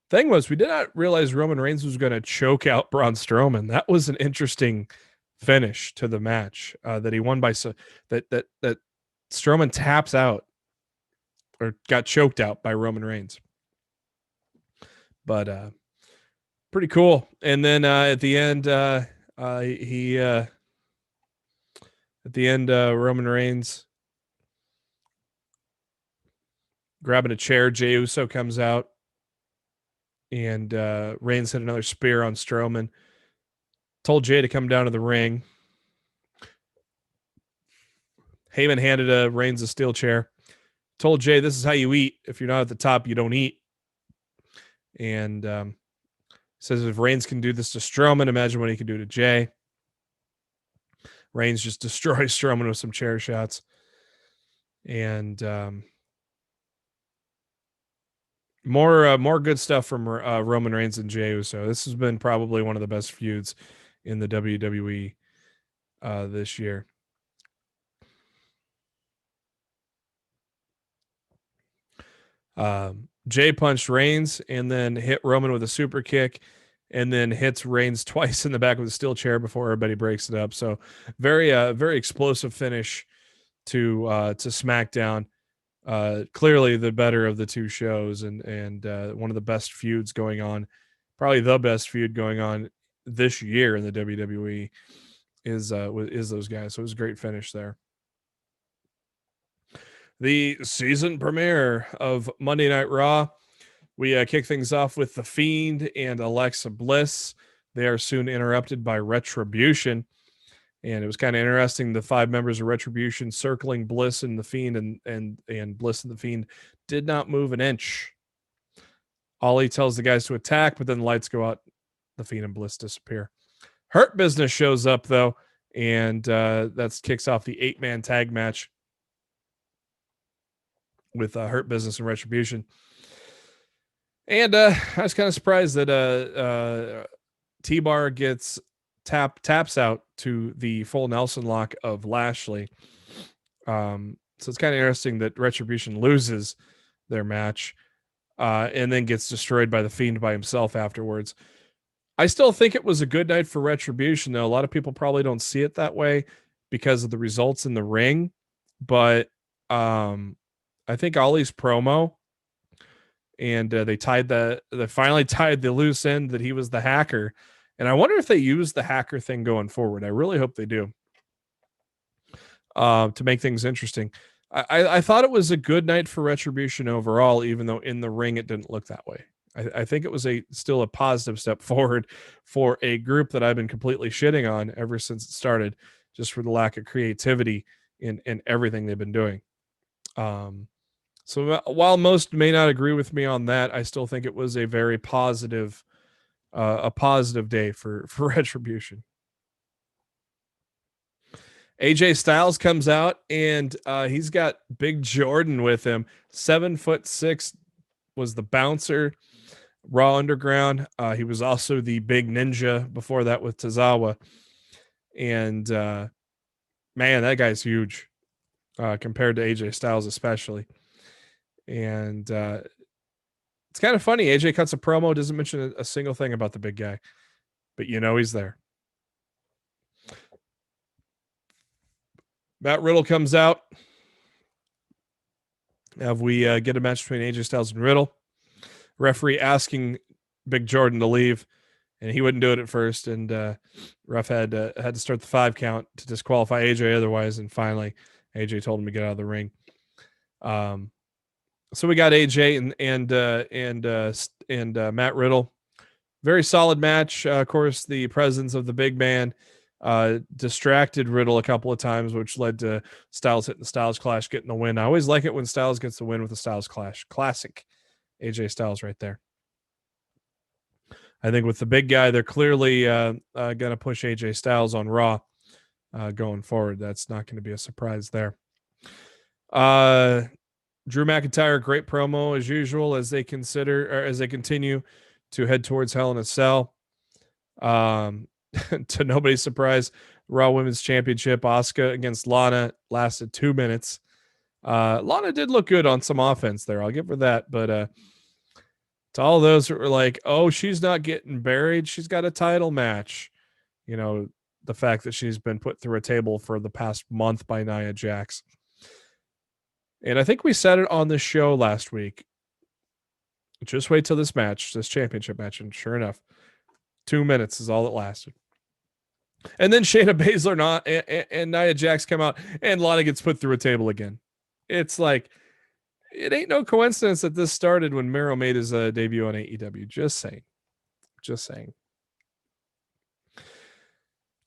Thing was, we did not realize Roman Reigns was going to choke out Braun Strowman. That was an interesting finish to the match that he won by that Strowman taps out or got choked out by Roman Reigns. But pretty cool. And then at the end, Roman Reigns grabbing a chair. Jey Uso comes out, and Reigns hit another spear on Strowman. Told Jey to come down to the ring. Heyman handed Reigns a steel chair. Told Jey, this is how you eat. If you're not at the top, you don't eat. And says if Reigns can do this to Strowman, imagine what he can do to Jey. Reigns just destroys Strowman with some chair shots. And more good stuff from Roman Reigns and Jey Uso. This has been probably one of the best feuds in the WWE this year. Jey punched Reigns and then hit Roman with a super kick, and then hits Reigns twice in the back with a steel chair before everybody breaks it up. So very explosive finish to SmackDown. Clearly the better of the two shows, and one of the best feuds going on, probably the best feud going on this year in the WWE is those guys. So it was a great finish there. The season premiere of Monday Night Raw. We kick things off with The Fiend and Alexa Bliss. They are soon interrupted by Retribution. And it was kind of interesting. The 5 members of Retribution circling Bliss and The Fiend, and Bliss and The Fiend did not move an inch. Ollie tells the guys to attack, but then the lights go out. The Fiend and Bliss disappear. Hurt Business shows up, though, and that kicks off the 8-man tag match with Hurt Business and Retribution. And I was kind of surprised that T-Bar gets taps out to the full Nelson lock of Lashley. So it's kind of interesting that Retribution loses their match and then gets destroyed by the Fiend by himself afterwards. I still think it was a good night for Retribution, though. A lot of people probably don't see it that way because of the results in the ring. But I think Ollie's promo, and they finally tied the loose end that he was the hacker. And I wonder if they use the hacker thing going forward. I really hope they do to make things interesting. I thought it was a good night for Retribution overall, even though in the ring it didn't look that way. I think it was still a positive step forward for a group that I've been completely shitting on ever since it started, just for the lack of creativity in everything they've been doing. So while most may not agree with me on that, I still think it was a very positive day for Retribution. AJ Styles comes out and he's got Big Jordan with him. 7'6" was the bouncer. Raw Underground. He was also the big ninja before that with Tozawa. And man, that guy's huge compared to AJ Styles especially. And it's kind of funny. AJ cuts a promo, doesn't mention a single thing about the big guy, but he's there. Matt Riddle comes out. We get a match between AJ Styles and Riddle. Referee asking Big Jordan to leave, and he wouldn't do it at first. And ref had to start the 5 count to disqualify AJ otherwise. And finally, AJ told him to get out of the ring. So we got AJ and Matt Riddle. Very solid match. Of course, the presence of the big man distracted Riddle a couple of times, which led to Styles hitting the Styles Clash, getting the win. I always like it when Styles gets the win with the Styles Clash. Classic AJ Styles right there. I think with the big guy, they're clearly going to push AJ Styles on Raw going forward. That's not going to be a surprise there. Drew McIntyre, great promo as usual as they continue to head towards Hell in a Cell. To nobody's surprise, Raw Women's Championship, Asuka against Lana, lasted 2 minutes. Lana did look good on some offense there. I'll give her that. But to all those who were like, oh, she's not getting buried, she's got a title match. The fact that she's been put through a table for the past month by Nia Jax. And I think we said it on the show last week. Just wait till this championship match. And sure enough, 2 minutes is all it lasted. And then Shayna Baszler and Nia Jax come out, and Lana gets put through a table again. It's like, it ain't no coincidence that this started when Miro made his debut on AEW. Just saying.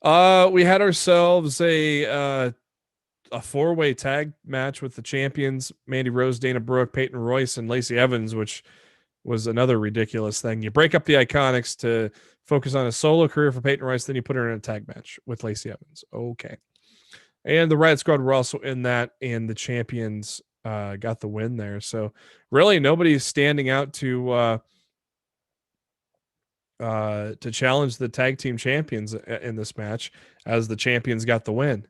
We had ourselves a 4-way tag match with the champions, Mandy Rose, Dana Brooke, Peyton Royce, and Lacey Evans, which was another ridiculous thing. You break up the Iconics to focus on a solo career for Peyton Royce, then you put her in a tag match with Lacey Evans. Okay. And the Riot Squad were also in that, and the champions got the win there. So really nobody's standing out to challenge the tag team champions in this match, as the champions got the win.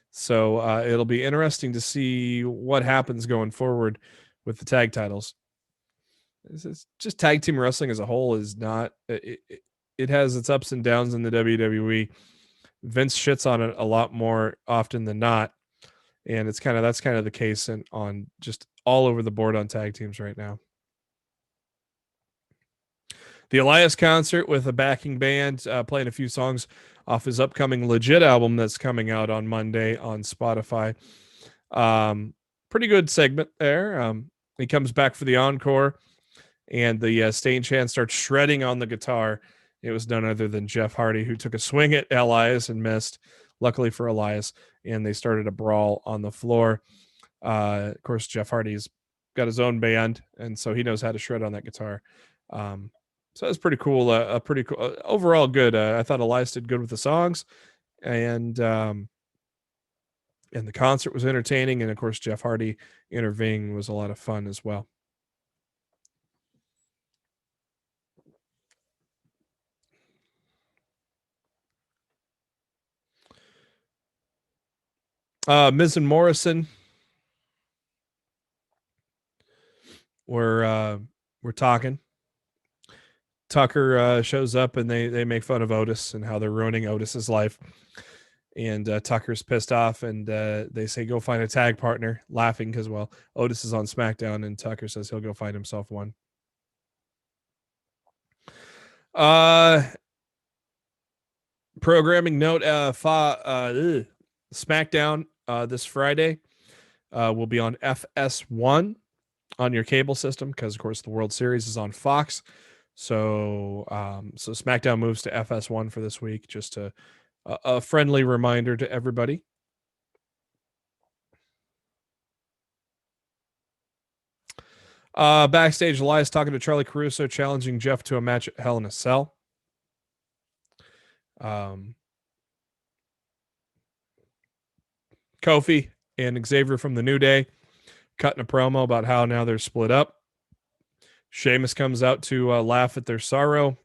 So it'll be interesting to see what happens going forward with the tag titles. This is just tag team wrestling as a whole is not, it has its ups and downs in the WWE. Vince shits on it a lot more often than not. And that's kind of the case on just all over the board on tag teams right now. The Elias concert with a backing band playing a few songs off his upcoming Legit album that's coming out on Monday on Spotify. Pretty good segment there. He comes back for the encore, and the Stain Chan starts shredding on the guitar. It was none other than Jeff Hardy, who took a swing at Elias and missed, luckily for Elias, and they started a brawl on the floor. Of course, Jeff Hardy's got his own band, and so he knows how to shred on that guitar. So that's pretty cool. A pretty cool overall good. I thought Elias did good with the songs, and the concert was entertaining, and of course Jeff Hardy intervening was a lot of fun as well. Miz and Morrison we're talking. Tucker shows up and they make fun of Otis and how they're ruining Otis's life. And Tucker's pissed off and they say, go find a tag partner, laughing because, well, Otis is on SmackDown and Tucker says he'll go find himself one. Programming note, SmackDown this Friday will be on FS1 on your cable system because, of course, the World Series is on Fox. So SmackDown moves to FS1 for this week, just a friendly reminder to everybody. Backstage, Elias talking to Charlie Caruso, challenging Jeff to a match at Hell in a Cell. Kofi and Xavier from the New Day cutting a promo about how now they're split up. Sheamus comes out to laugh at their sorrow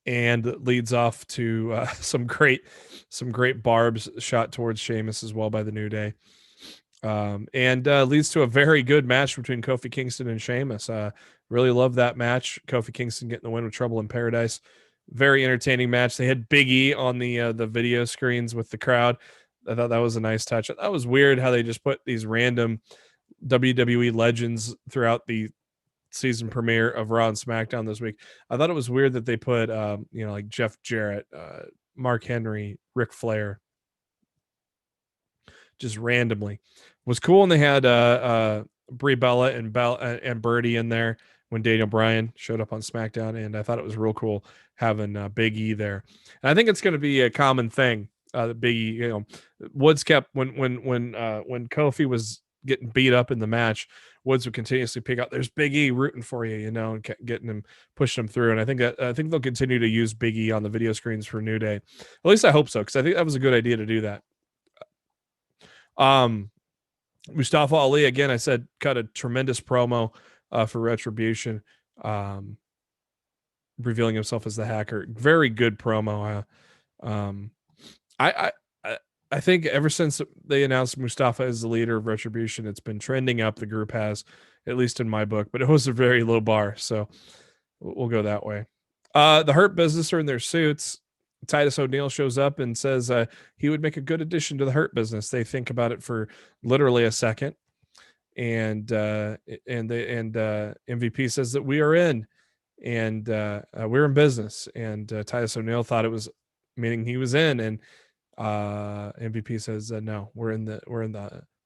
and leads off to some great barbs shot towards Sheamus as well by the New Day. And leads to a very good match between Kofi Kingston and Sheamus. Really love that match. Kofi Kingston getting the win with Trouble in Paradise. Very entertaining match. They had Big E on the video screens with the crowd. I thought that was a nice touch. That was weird how they just put these random WWE legends throughout the season premiere of Raw and SmackDown this week. I thought it was weird that they put, like Jeff Jarrett, Mark Henry, Ric Flair, just randomly. It was cool, and they had Brie Bella and Birdie in there when Daniel Bryan showed up on SmackDown, and I thought it was real cool having Big E there. And I think it's going to be a common thing. Big E, Woods kept when Kofi was getting beat up in the match, Woods would continuously pick out, there's Big E rooting for you, and getting him, pushing him through. And I think they'll continue to use Big E on the video screens for New Day. At least I hope so, because I think that was a good idea to do that. Mustafa Ali, again, I said, cut a tremendous promo for Retribution, revealing himself as the hacker. Very good promo. I think ever since they announced Mustafa as the leader of Retribution, it's been trending up. The group has, at least in my book, but it was a very low bar, so we'll go that way. The Hurt Business are in their suits. Titus O'Neil shows up and says he would make a good addition to the Hurt Business. They think about it for literally a second, and MVP says that we are in, and we're in business. And Titus O'Neil thought it was meaning he was in, and MVP says no, we're in the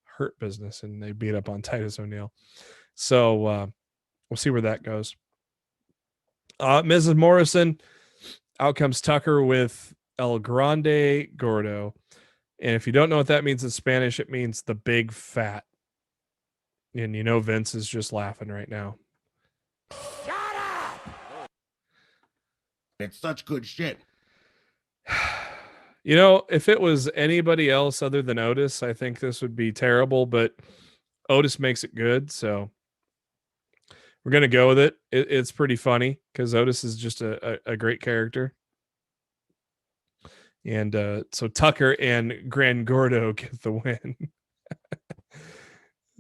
Hurt Business, and they beat up on Titus O'Neil. So we'll see where that goes. Mrs. Morrison. Out comes Tucker with El Grande Gordo. And if you don't know what that means in Spanish, it means the big fat. And Vince is just laughing right now. Shut up! It's such good shit. If it was anybody else other than Otis, I think this would be terrible, but Otis makes it good, so we're going to go with it. It's pretty funny because Otis is just a great character. And so Tucker and Gran Gordo get the win.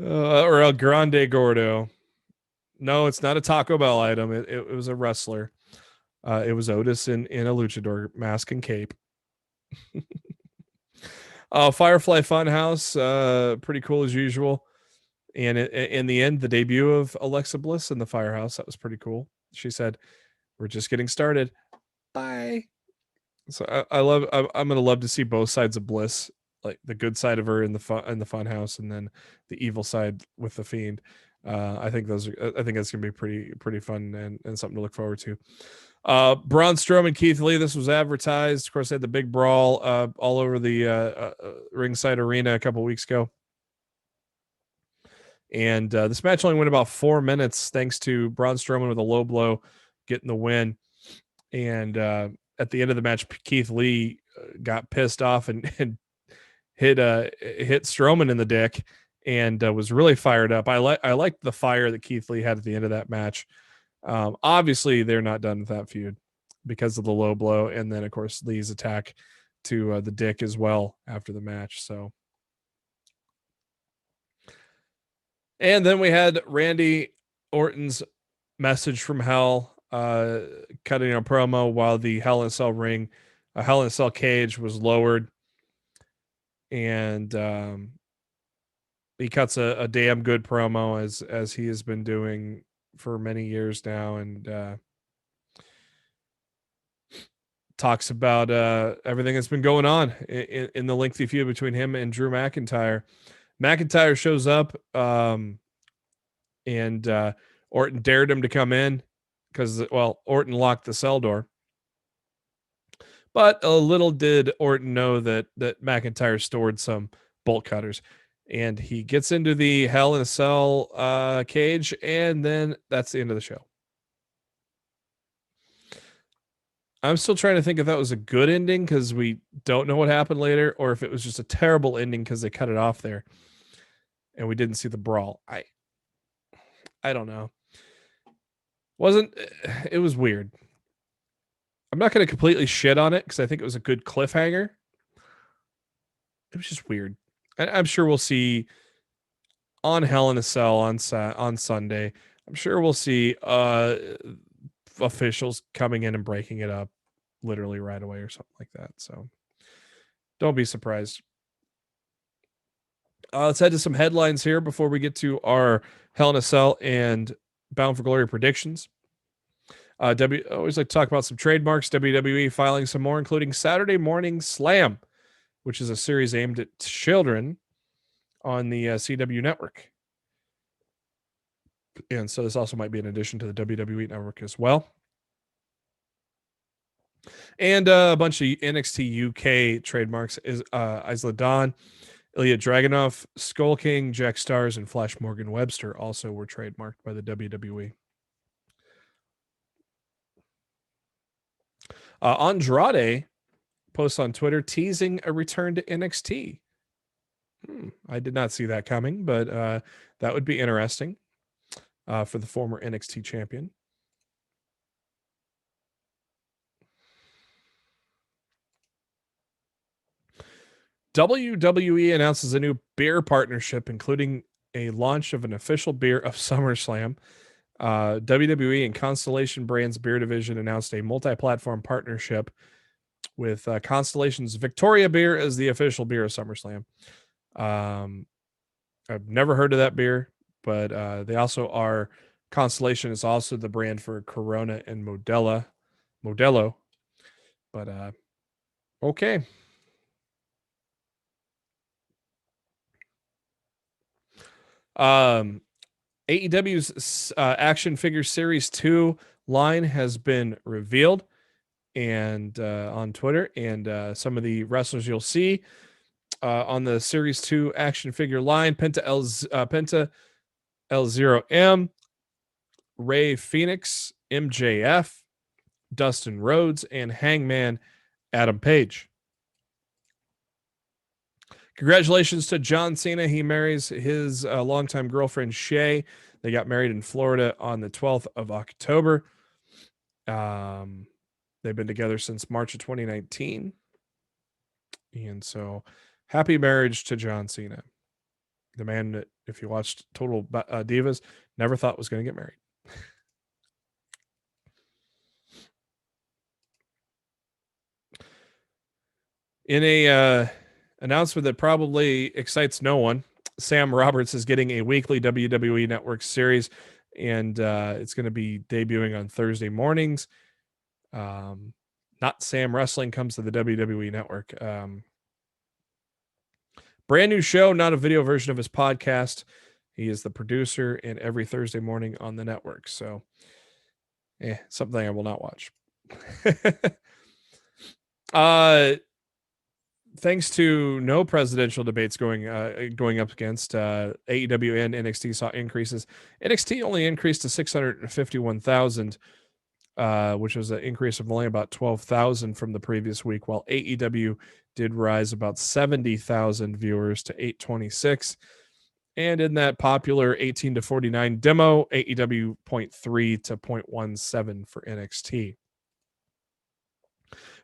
Or El Grande Gordo. No, it's not a Taco Bell item. It was a wrestler. It was Otis in a luchador mask and cape. Firefly Funhouse, pretty cool as usual. And in the end, the debut of Alexa Bliss in the Firehouse, that was pretty cool. She said, "We're just getting started. Bye." So I'm gonna love to see both sides of Bliss, like the good side of her in the Funhouse, and then the evil side with the Fiend. I think that's gonna be pretty fun and something to look forward to. Braun Strowman, Keith Lee. This was advertised. Of course, they had the big brawl all over the ringside arena a couple weeks ago. And this match only went about 4 minutes thanks to Braun Strowman with a low blow getting the win. And at the end of the match, Keith Lee got pissed off and hit Strowman in the dick and was really fired up. I liked the fire that Keith Lee had at the end of that match. Obviously, they're not done with that feud because of the low blow, and then of course Lee's attack to the dick as well after the match. So, and then we had Randy Orton's message from Hell, cutting a promo while the Hell in a Cell ring, a Hell in a Cell cage was lowered, and he cuts a damn good promo as he has been doing for many years now, and talks about everything that's been going on in the lengthy feud between him and Drew McIntyre. McIntyre shows up, and Orton dared him to come in because, well, Orton locked the cell door. But a little did Orton know that McIntyre stored some bolt cutters, and he gets into the Hell in a Cell cage, and then that's the end of the show. I'm still trying to think if that was a good ending because we don't know what happened later, or if it was just a terrible ending because they cut it off there and we didn't see the brawl. I don't know. It was weird. I'm not going to completely shit on it because I think it was a good cliffhanger. It was just weird. I'm sure we'll see on Hell in a Cell on Sunday. I'm sure we'll see officials coming in and breaking it up literally right away or something like that. So don't be surprised. Let's head to some headlines here before we get to our Hell in a Cell and Bound for Glory predictions. I always like to talk about some trademarks. WWE filing some more, including Saturday Morning Slam, which is a series aimed at children on the CW network. And so this also might be an addition to the WWE network as well. And a bunch of NXT UK trademarks is Isla Dawn, Ilya Dragunov, Skull King, Jack Stars, and Flash Morgan Webster also were trademarked by the WWE. Andrade posts on Twitter teasing a return to NXT. I did not see that coming, but that would be interesting for the former NXT champion. WWE announces a new beer partnership, including a launch of an official beer of SummerSlam. WWE and Constellation Brands Beer Division announced a multi-platform partnership with Constellation's Victoria beer as the official beer of SummerSlam. I've never heard of that beer, but they also are, Constellation is also the brand for Corona and Modelo. But okay. AEW's Action Figure Series 2 line has been revealed and on Twitter, and some of the wrestlers you'll see on the Series 2 action figure line: Penta L0M, Ray Phoenix, MJF, Dustin Rhodes, and Hangman Adam Page. Congratulations to John Cena. He marries his longtime girlfriend, Shay. They got married in Florida on the 12th of October. They've been together since March of 2019. And so happy marriage to John Cena. The man that, if you watched Total Divas, never thought was going to get married. In a announcement that probably excites no one, Sam Roberts is getting a weekly WWE Network series, and it's going to be debuting on Thursday mornings. Not Sam Wrestling comes to the WWE Network. Brand new show, not a video version of his podcast. He is the producer, and every Thursday morning on the network. So, something I will not watch. thanks to no presidential debates going up against AEW and NXT saw increases. NXT only increased to 651,000, which was an increase of only about 12,000 from the previous week, while AEW did rise about 70,000 viewers to 826. And in that popular 18 to 49 demo, AEW 0.3 to 0.17 for NXT.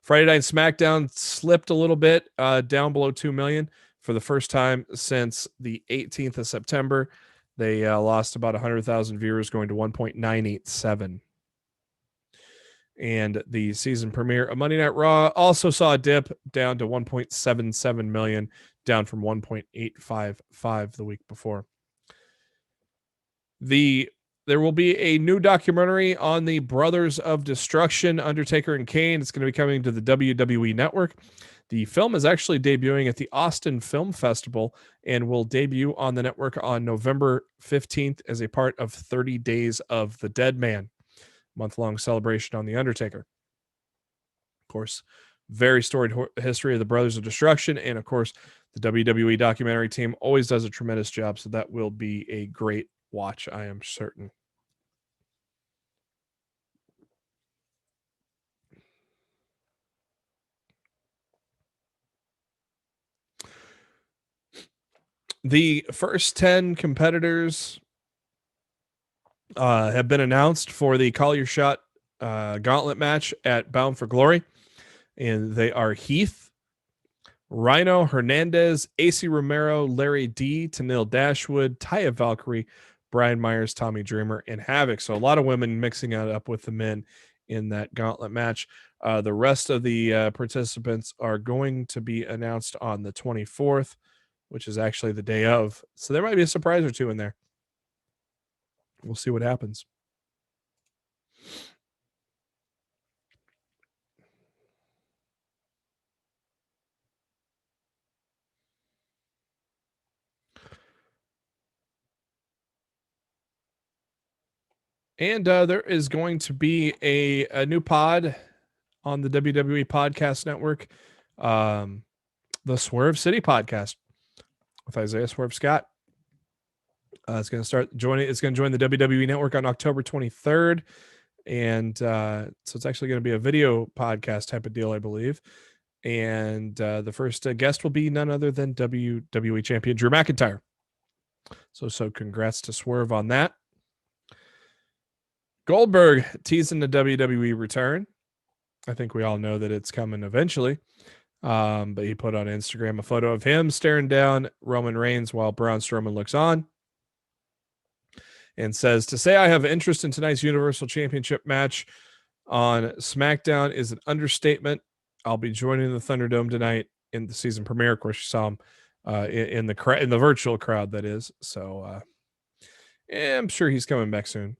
Friday Night SmackDown slipped a little bit, down below 2 million for the first time since the 18th of September. They lost about 100,000 viewers, going to 1.987. And the season premiere of Monday Night Raw also saw a dip down to 1.77 million, down from 1.855 the week before. There will be a new documentary on the Brothers of Destruction, Undertaker and Kane. It's going to be coming to the WWE Network. The film is actually debuting at the Austin Film Festival and will debut on the network on November 15th as a part of 30 Days of the Dead Man, month-long celebration on The Undertaker. Of course, very storied history of the Brothers of Destruction, and of course, the WWE documentary team always does a tremendous job, so that will be a great watch, I am certain. The first 10 competitors have been announced for the Call Your Shot gauntlet match at Bound for Glory. And they are Heath, Rhino, Hernandez, AC Romero, Larry D, Tenille Dashwood, Taya Valkyrie, Brian Myers, Tommy Dreamer, and Havoc. So a lot of women mixing it up with the men in that gauntlet match. The rest of the participants are going to be announced on the 24th, which is actually the day of. So there might be a surprise or two in there. We'll see what happens. And there is going to be a new pod on the WWE Podcast Network, the Swerve City Podcast with Isaiah Swerve Scott. It's going to start joining. It's going to join the WWE Network on October 23rd, and so it's actually going to be a video podcast type of deal, I believe. And the first guest will be none other than WWE Champion Drew McIntyre. So congrats to Swerve on that. Goldberg teasing the WWE return. I think we all know that it's coming eventually. But he put on Instagram a photo of him staring down Roman Reigns while Braun Strowman looks on. And says, to say I have interest in tonight's Universal Championship match on SmackDown is an understatement. I'll be joining the Thunderdome tonight in the season premiere. Of course, you saw him in the virtual crowd, that is. So I'm sure he's coming back soon.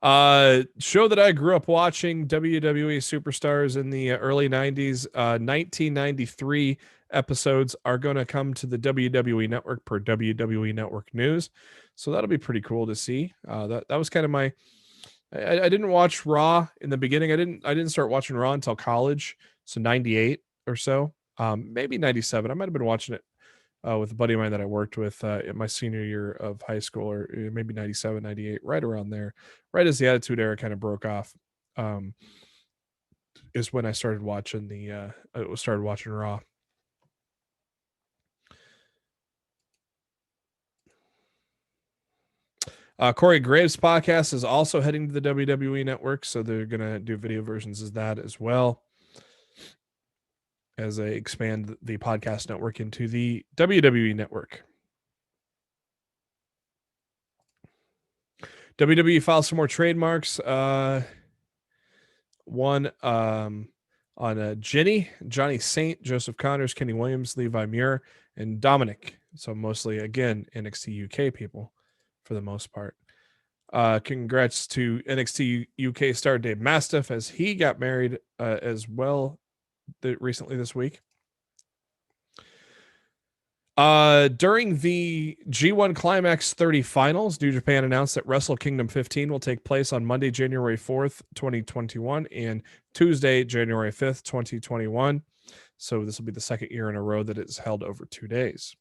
Show that I grew up watching, WWE Superstars in the early 90s. 1993 episodes are going to come to the WWE Network per WWE Network News. So that'll be pretty cool to see. That was kind of my I didn't watch Raw in the beginning. I didn't start watching Raw until college. So 98 or so. Maybe 97. I might have been watching it with a buddy of mine that I worked with in my senior year of high school, or maybe 97, 98, right around there, right as the Attitude Era kind of broke off, is when I started watching Raw. Corey Graves' podcast is also heading to the WWE Network, so they're going to do video versions of that as well, as they expand the podcast network into the WWE Network. WWE files some more trademarks. One on Johnny Saint, Joseph Connors, Kenny Williams, Levi Muir, and Dominic. So mostly, again, NXT UK people for the most part. Congrats to NXT UK star Dave Mastiff, as he got married as well recently this week. During the G1 Climax 30 finals, New Japan announced that Wrestle Kingdom 15 will take place on Monday, January 4th, 2021, and Tuesday, January 5th, 2021. So this will be the second year in a row that it's held over 2 days.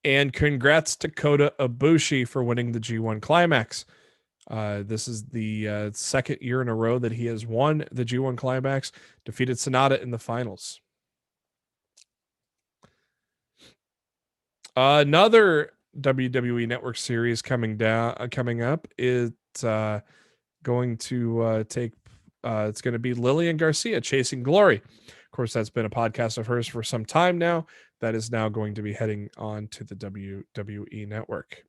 And congrats to Kota Ibushi for winning the G1 Climax. This is the second year in a row that he has won the G1 Climax, defeated Sonata in the finals. Another WWE Network series coming up is going to it's going to be Lillian Garcia, Chasing Glory. Of course, that's been a podcast of hers for some time now. That is now going to be heading on to the WWE Network.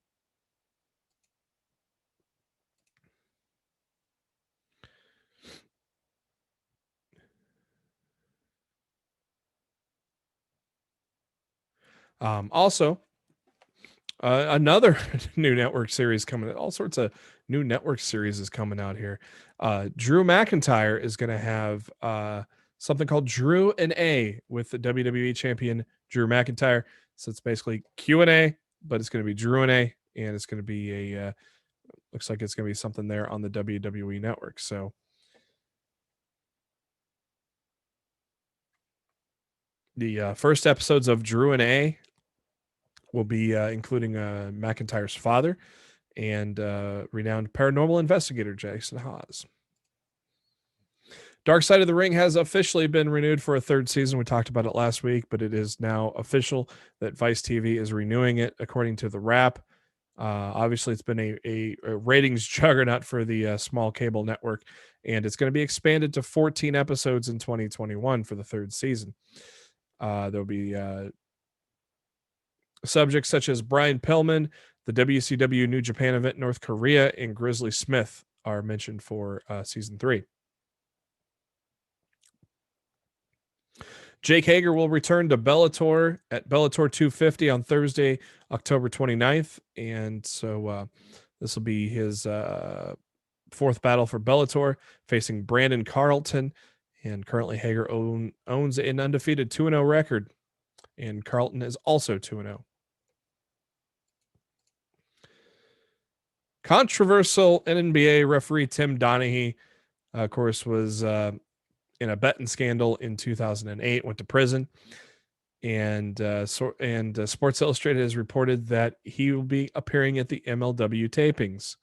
Also, another new network series coming out. All sorts of new network series is coming out here. Drew McIntyre is going to have something called Drew and A with the WWE champion Drew McIntyre. So it's basically Q&A, but it's going to be Drew and A, and it's going to be a looks like it's going to be something there on the WWE Network. So the first episodes of Drew and A will be including McIntyre's father and renowned paranormal investigator Jason Hawes. Dark Side of the Ring has officially been renewed for a third season. We talked about it last week, but it is now official that Vice TV is renewing it according to the Wrap. Obviously, it's been a ratings juggernaut for the small cable network, and it's going to be expanded to 14 episodes in 2021 for the third season. There'll be subjects such as Brian Pillman, the WCW New Japan event in North Korea, and Grizzly Smith are mentioned for season 3. Jake Hager will return to Bellator at Bellator 250 on Thursday, October 29th. And so this will be his fourth battle for Bellator, facing Brandon Carlton. And currently Hager owns an undefeated 2-0 record. And Carlton is also 2-0. Controversial NBA referee Tim Donaghy, of course, was in a betting scandal in 2008, went to prison, and Sports Illustrated has reported that he will be appearing at the MLW tapings,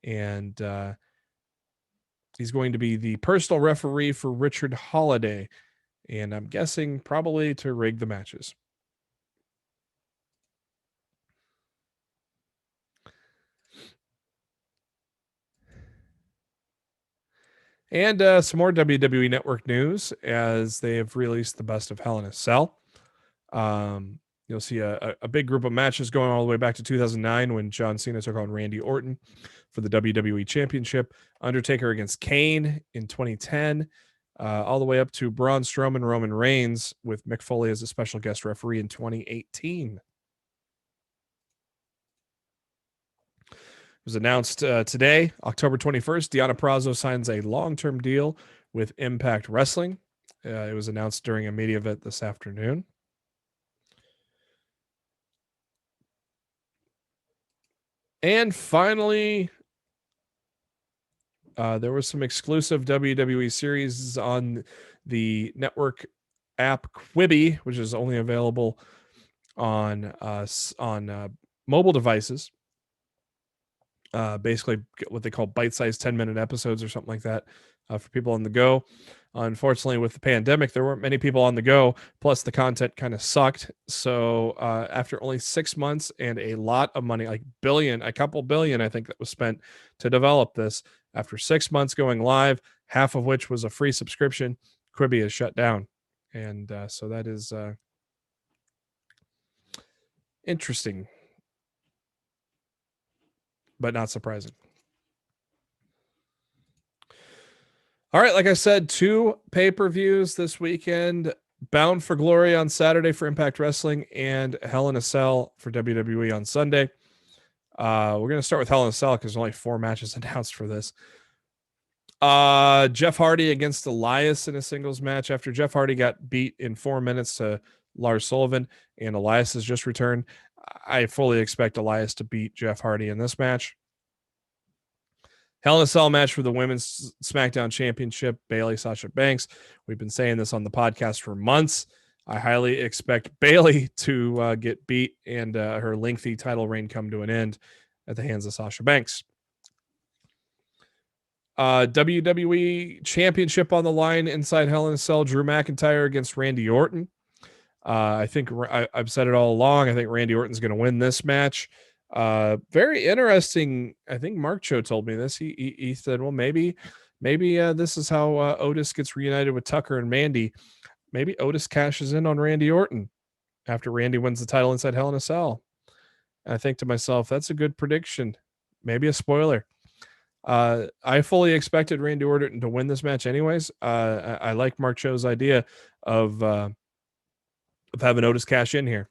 and he's going to be the personal referee for Richard Holiday, and I'm guessing probably to rig the matches. And some more WWE Network news as they have released the best of Hell in a Cell. You'll see a big group of matches going all the way back to 2009 when John Cena took on Randy Orton for the WWE Championship. Undertaker against Kane in 2010, all the way up to Braun Strowman, Roman Reigns with Mick Foley as a special guest referee in 2018. It was announced today, October 21st, Deonna Purrazzo signs a long-term deal with Impact Wrestling. It was announced during a media event this afternoon. And finally, there was some exclusive WWE series on the network app Quibi, which is only available on mobile devices. Basically what they call bite-sized 10-minute episodes or something like that for people on the go. Unfortunately, with the pandemic, there weren't many people on the go. Plus, the content kind of sucked. So after only 6 months and a lot of money, like a couple billion, I think that was spent to develop this. After 6 months going live, half of which was a free subscription, Quibi is shut down. And so that is interesting, but not surprising. All right, like I said, 2 pay-per-views this weekend. Bound for Glory on Saturday for Impact Wrestling and Hell in a Cell for WWE on Sunday. We're going to start with Hell in a Cell because there's only 4 matches announced for this. Jeff Hardy against Elias in a singles match after Jeff Hardy got beat in 4 minutes to Lars Sullivan, and Elias has just returned. I fully expect Elias to beat Jeff Hardy in this match. Hell in a Cell match for the Women's SmackDown Championship, Bayley, Sasha Banks. We've been saying this on the podcast for months. I highly expect Bayley to get beat and her lengthy title reign come to an end at the hands of Sasha Banks. WWE Championship on the line inside Hell in a Cell. Drew McIntyre against Randy Orton. I think I've said it all along. I think Randy Orton's going to win this match. Very interesting. I think Mark Cho told me this. He said, well, maybe this is how Otis gets reunited with Tucker and Mandy. Maybe Otis cashes in on Randy Orton after Randy wins the title inside Hell in a Cell. And I think to myself, that's a good prediction. Maybe a spoiler. I fully expected Randy Orton to win this match anyways. I like Mark Cho's idea of having Otis cash in here.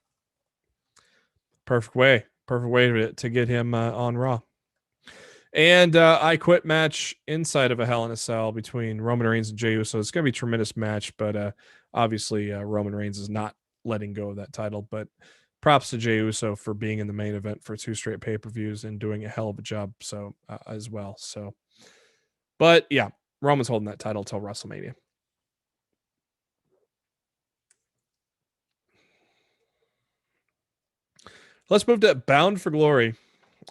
Perfect way to get him on Raw. And I Quit match inside of a Hell in a Cell between Roman Reigns and Jey Uso. It's going to be a tremendous match, but obviously Roman Reigns is not letting go of that title. But props to Jey Uso for being in the main event for 2 straight pay-per-views and doing a hell of a job as well. So, but yeah, Roman's holding that title till WrestleMania. Let's move to Bound for Glory.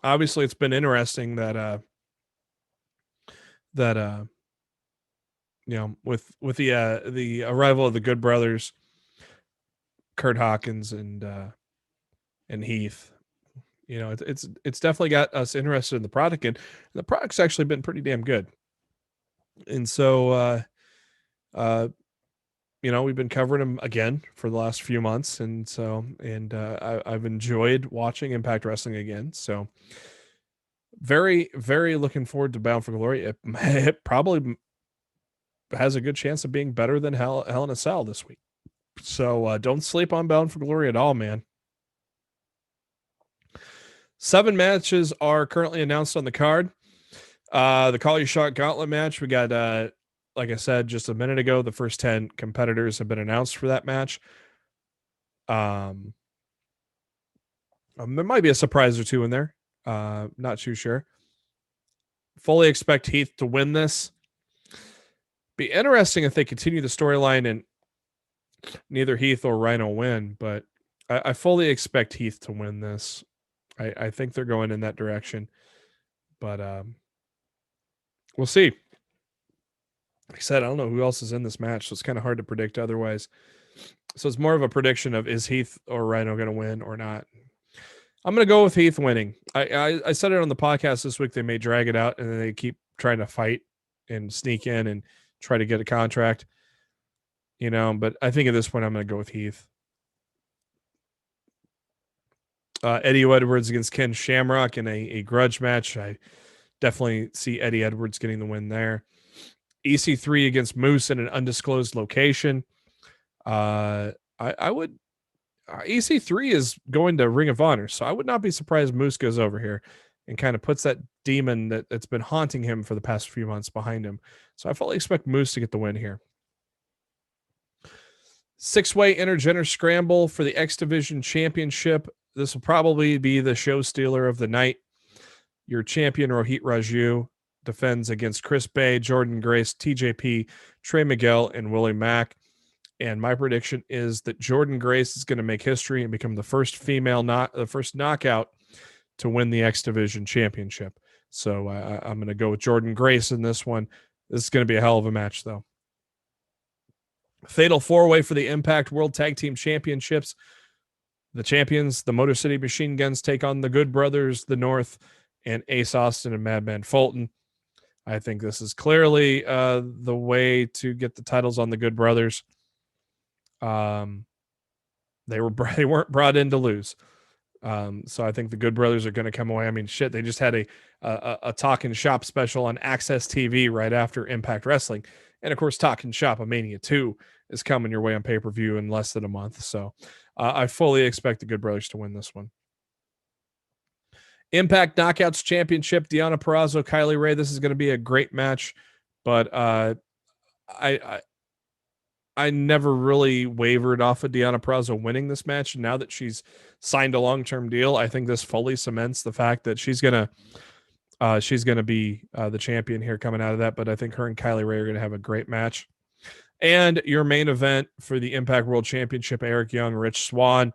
Obviously, it's been interesting that with the arrival of the Good Brothers, Kurt Hawkins and Heath, it's definitely got us interested in the product, and the product's actually been pretty damn good. And so we've been covering them again for the last few months. And so, I've enjoyed watching Impact Wrestling again. So very, very looking forward to Bound for Glory. It probably has a good chance of being better than Hell in a Cell this week. So don't sleep on Bound for Glory at all, man. 7 matches are currently announced on the card. The Call Your Shot Gauntlet match, we got like I said just a minute ago, the first 10 competitors have been announced for that match. There might be a surprise or two in there. Not too sure. Fully expect Heath to win this. Be interesting if they continue the storyline and neither Heath or Rhino win, but I fully expect Heath to win this. I think they're going in that direction, but we'll see. Like I said, I don't know who else is in this match, so it's kind of hard to predict otherwise. So it's more of a prediction of, is Heath or Rhino going to win or not? I'm going to go with Heath winning. I said it on the podcast this week. They may drag it out, and then they keep trying to fight and sneak in and try to get a contract. But I think at this point, I'm going to go with Heath. Eddie Edwards against Ken Shamrock in a grudge match. I definitely see Eddie Edwards getting the win there. EC3 against Moose in an undisclosed location. I would. EC3 is going to Ring of Honor, so I would not be surprised Moose goes over here and kind of puts that demon that's been haunting him for the past few months behind him. So I fully expect Moose to get the win here. 6-way intergender scramble for the X Division Championship. This will probably be the show stealer of the night. Your champion, Rohit Raju, defends against Chris Bay, Jordan Grace, TJP, Trey Miguel, and Willie Mack. And my prediction is that Jordan Grace is going to make history and become the first first knockout to win the X Division Championship. So I'm going to go with Jordan Grace in this one. This is going to be a hell of a match, though. Fatal 4-way for the Impact World Tag Team Championships. The champions, the Motor City Machine Guns, take on the Good Brothers, the North, and Ace Austin and Madman Fulton. I think this is clearly the way to get the titles on the Good Brothers. They weren't brought in to lose. So I think the Good Brothers are going to come away. I mean, shit, they just had a Talkin' Shop special on Access TV right after Impact Wrestling. And of course, Talkin' Shop, a Mania 2 is coming your way on pay-per-view in less than a month. So I fully expect the Good Brothers to win this one. Impact Knockouts Championship, Deonna Purrazzo, Kylie Rae. This is going to be a great match, but I never really wavered off of Deonna Purrazzo winning this match. And now that she's signed a long-term deal, I think this fully cements the fact that she's going to She's going to be the champion here coming out of that, but I think her and Kylie Ray are going to have a great match. And your main event for the Impact World Championship, Eric Young, Rich Swann.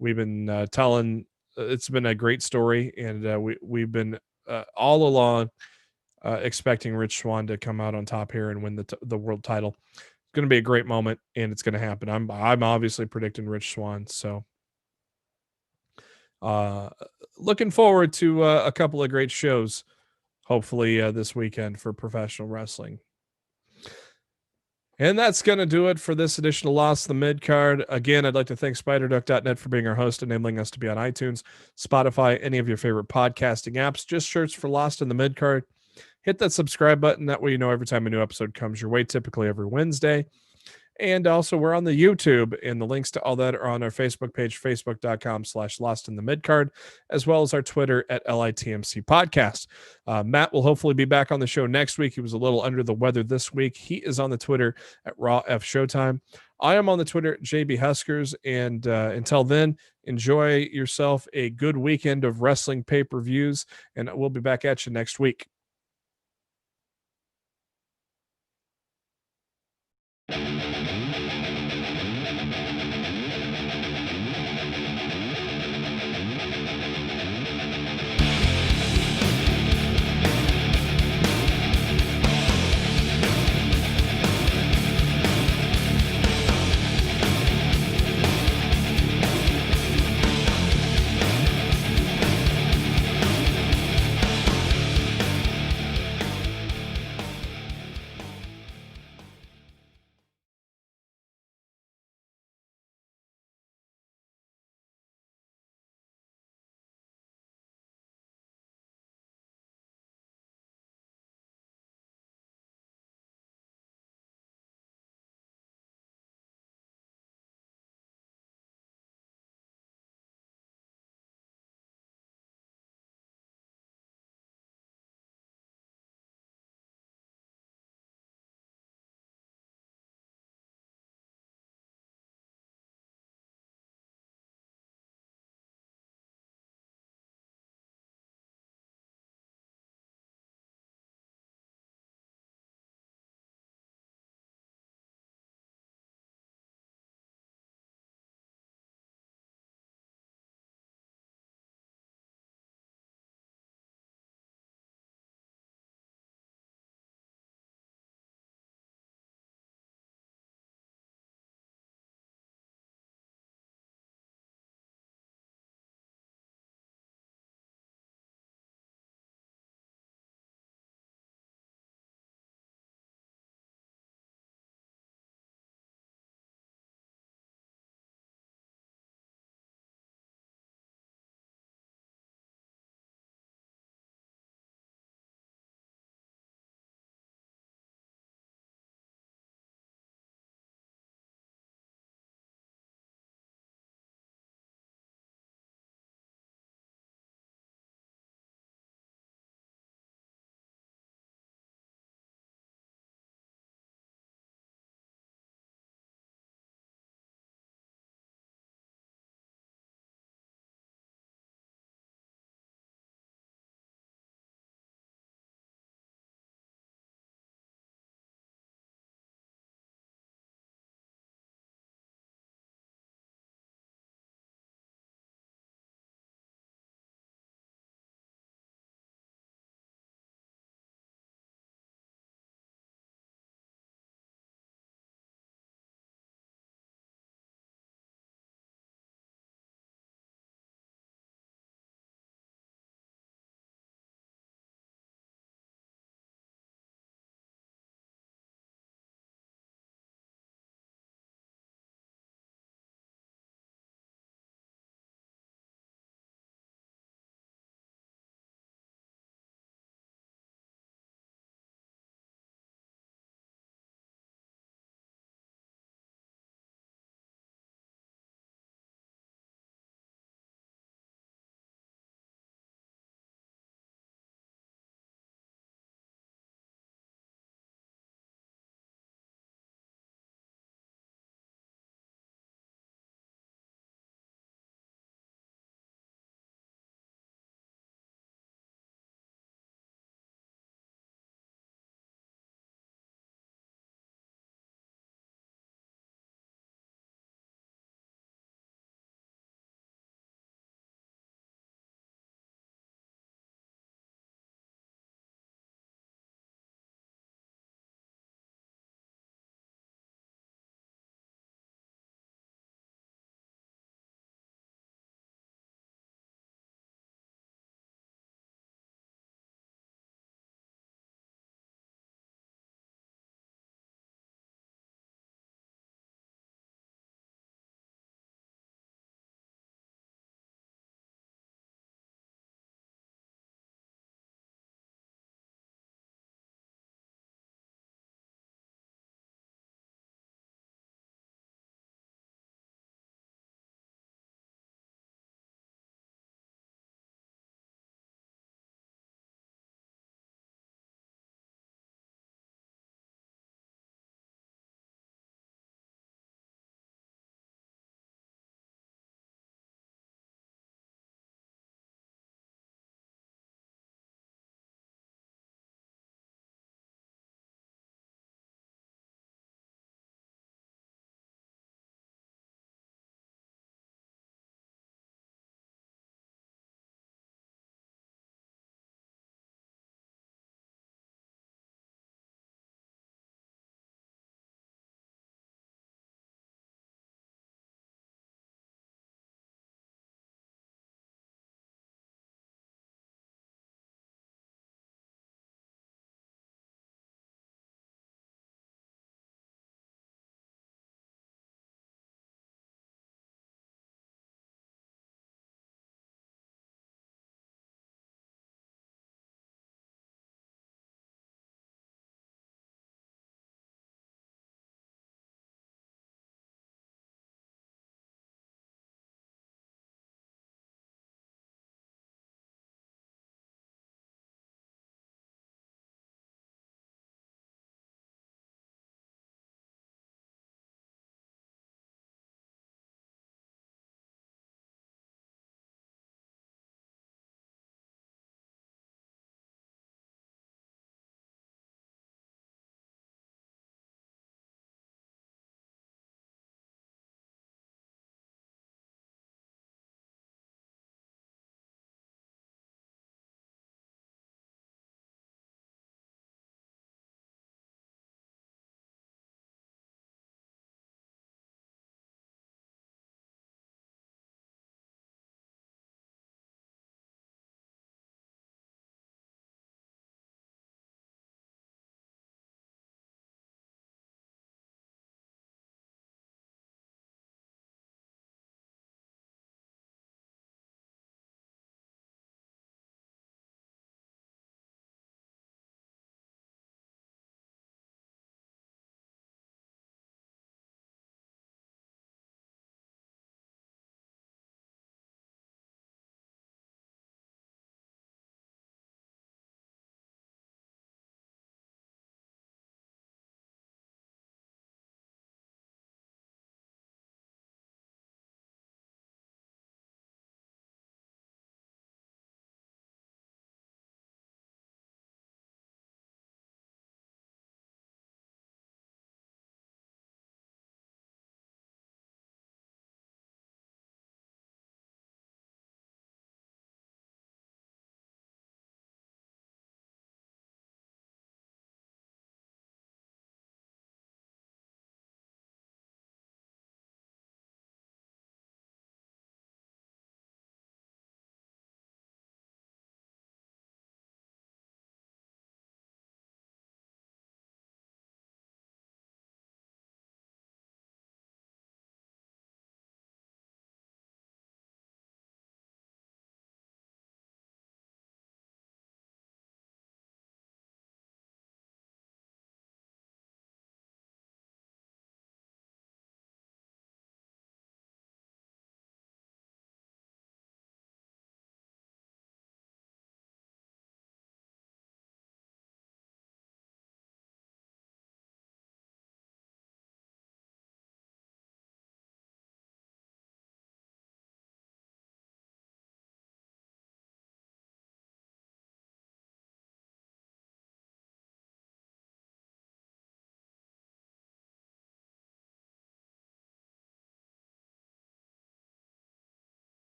We've been telling, it's been a great story, and we've been all along expecting Rich Swann to come out on top here and win the world title. It's going to be a great moment, and it's going to happen. I'm obviously predicting Rich Swann, so looking forward to a couple of great shows, hopefully this weekend for professional wrestling. And that's going to do it for this edition of Lost the Midcard. Again, I'd like to thank SpiderDuck.net for being our host, enabling us to be on iTunes, Spotify, any of your favorite podcasting apps. Just search for Lost in the Midcard. Hit that subscribe button. That way you know every time a new episode comes your way, typically every Wednesday. And also, we're on the YouTube, and the links to all that are on our Facebook page, facebook.com/LostInTheMidcard, as well as our Twitter at LITMC Podcast. Matt will hopefully be back on the show next week. He was a little under the weather this week. He is on the Twitter at Raw F Showtime. I am on the Twitter at JB Huskers, and until then, enjoy yourself a good weekend of wrestling pay-per-views, and we'll be back at you next week.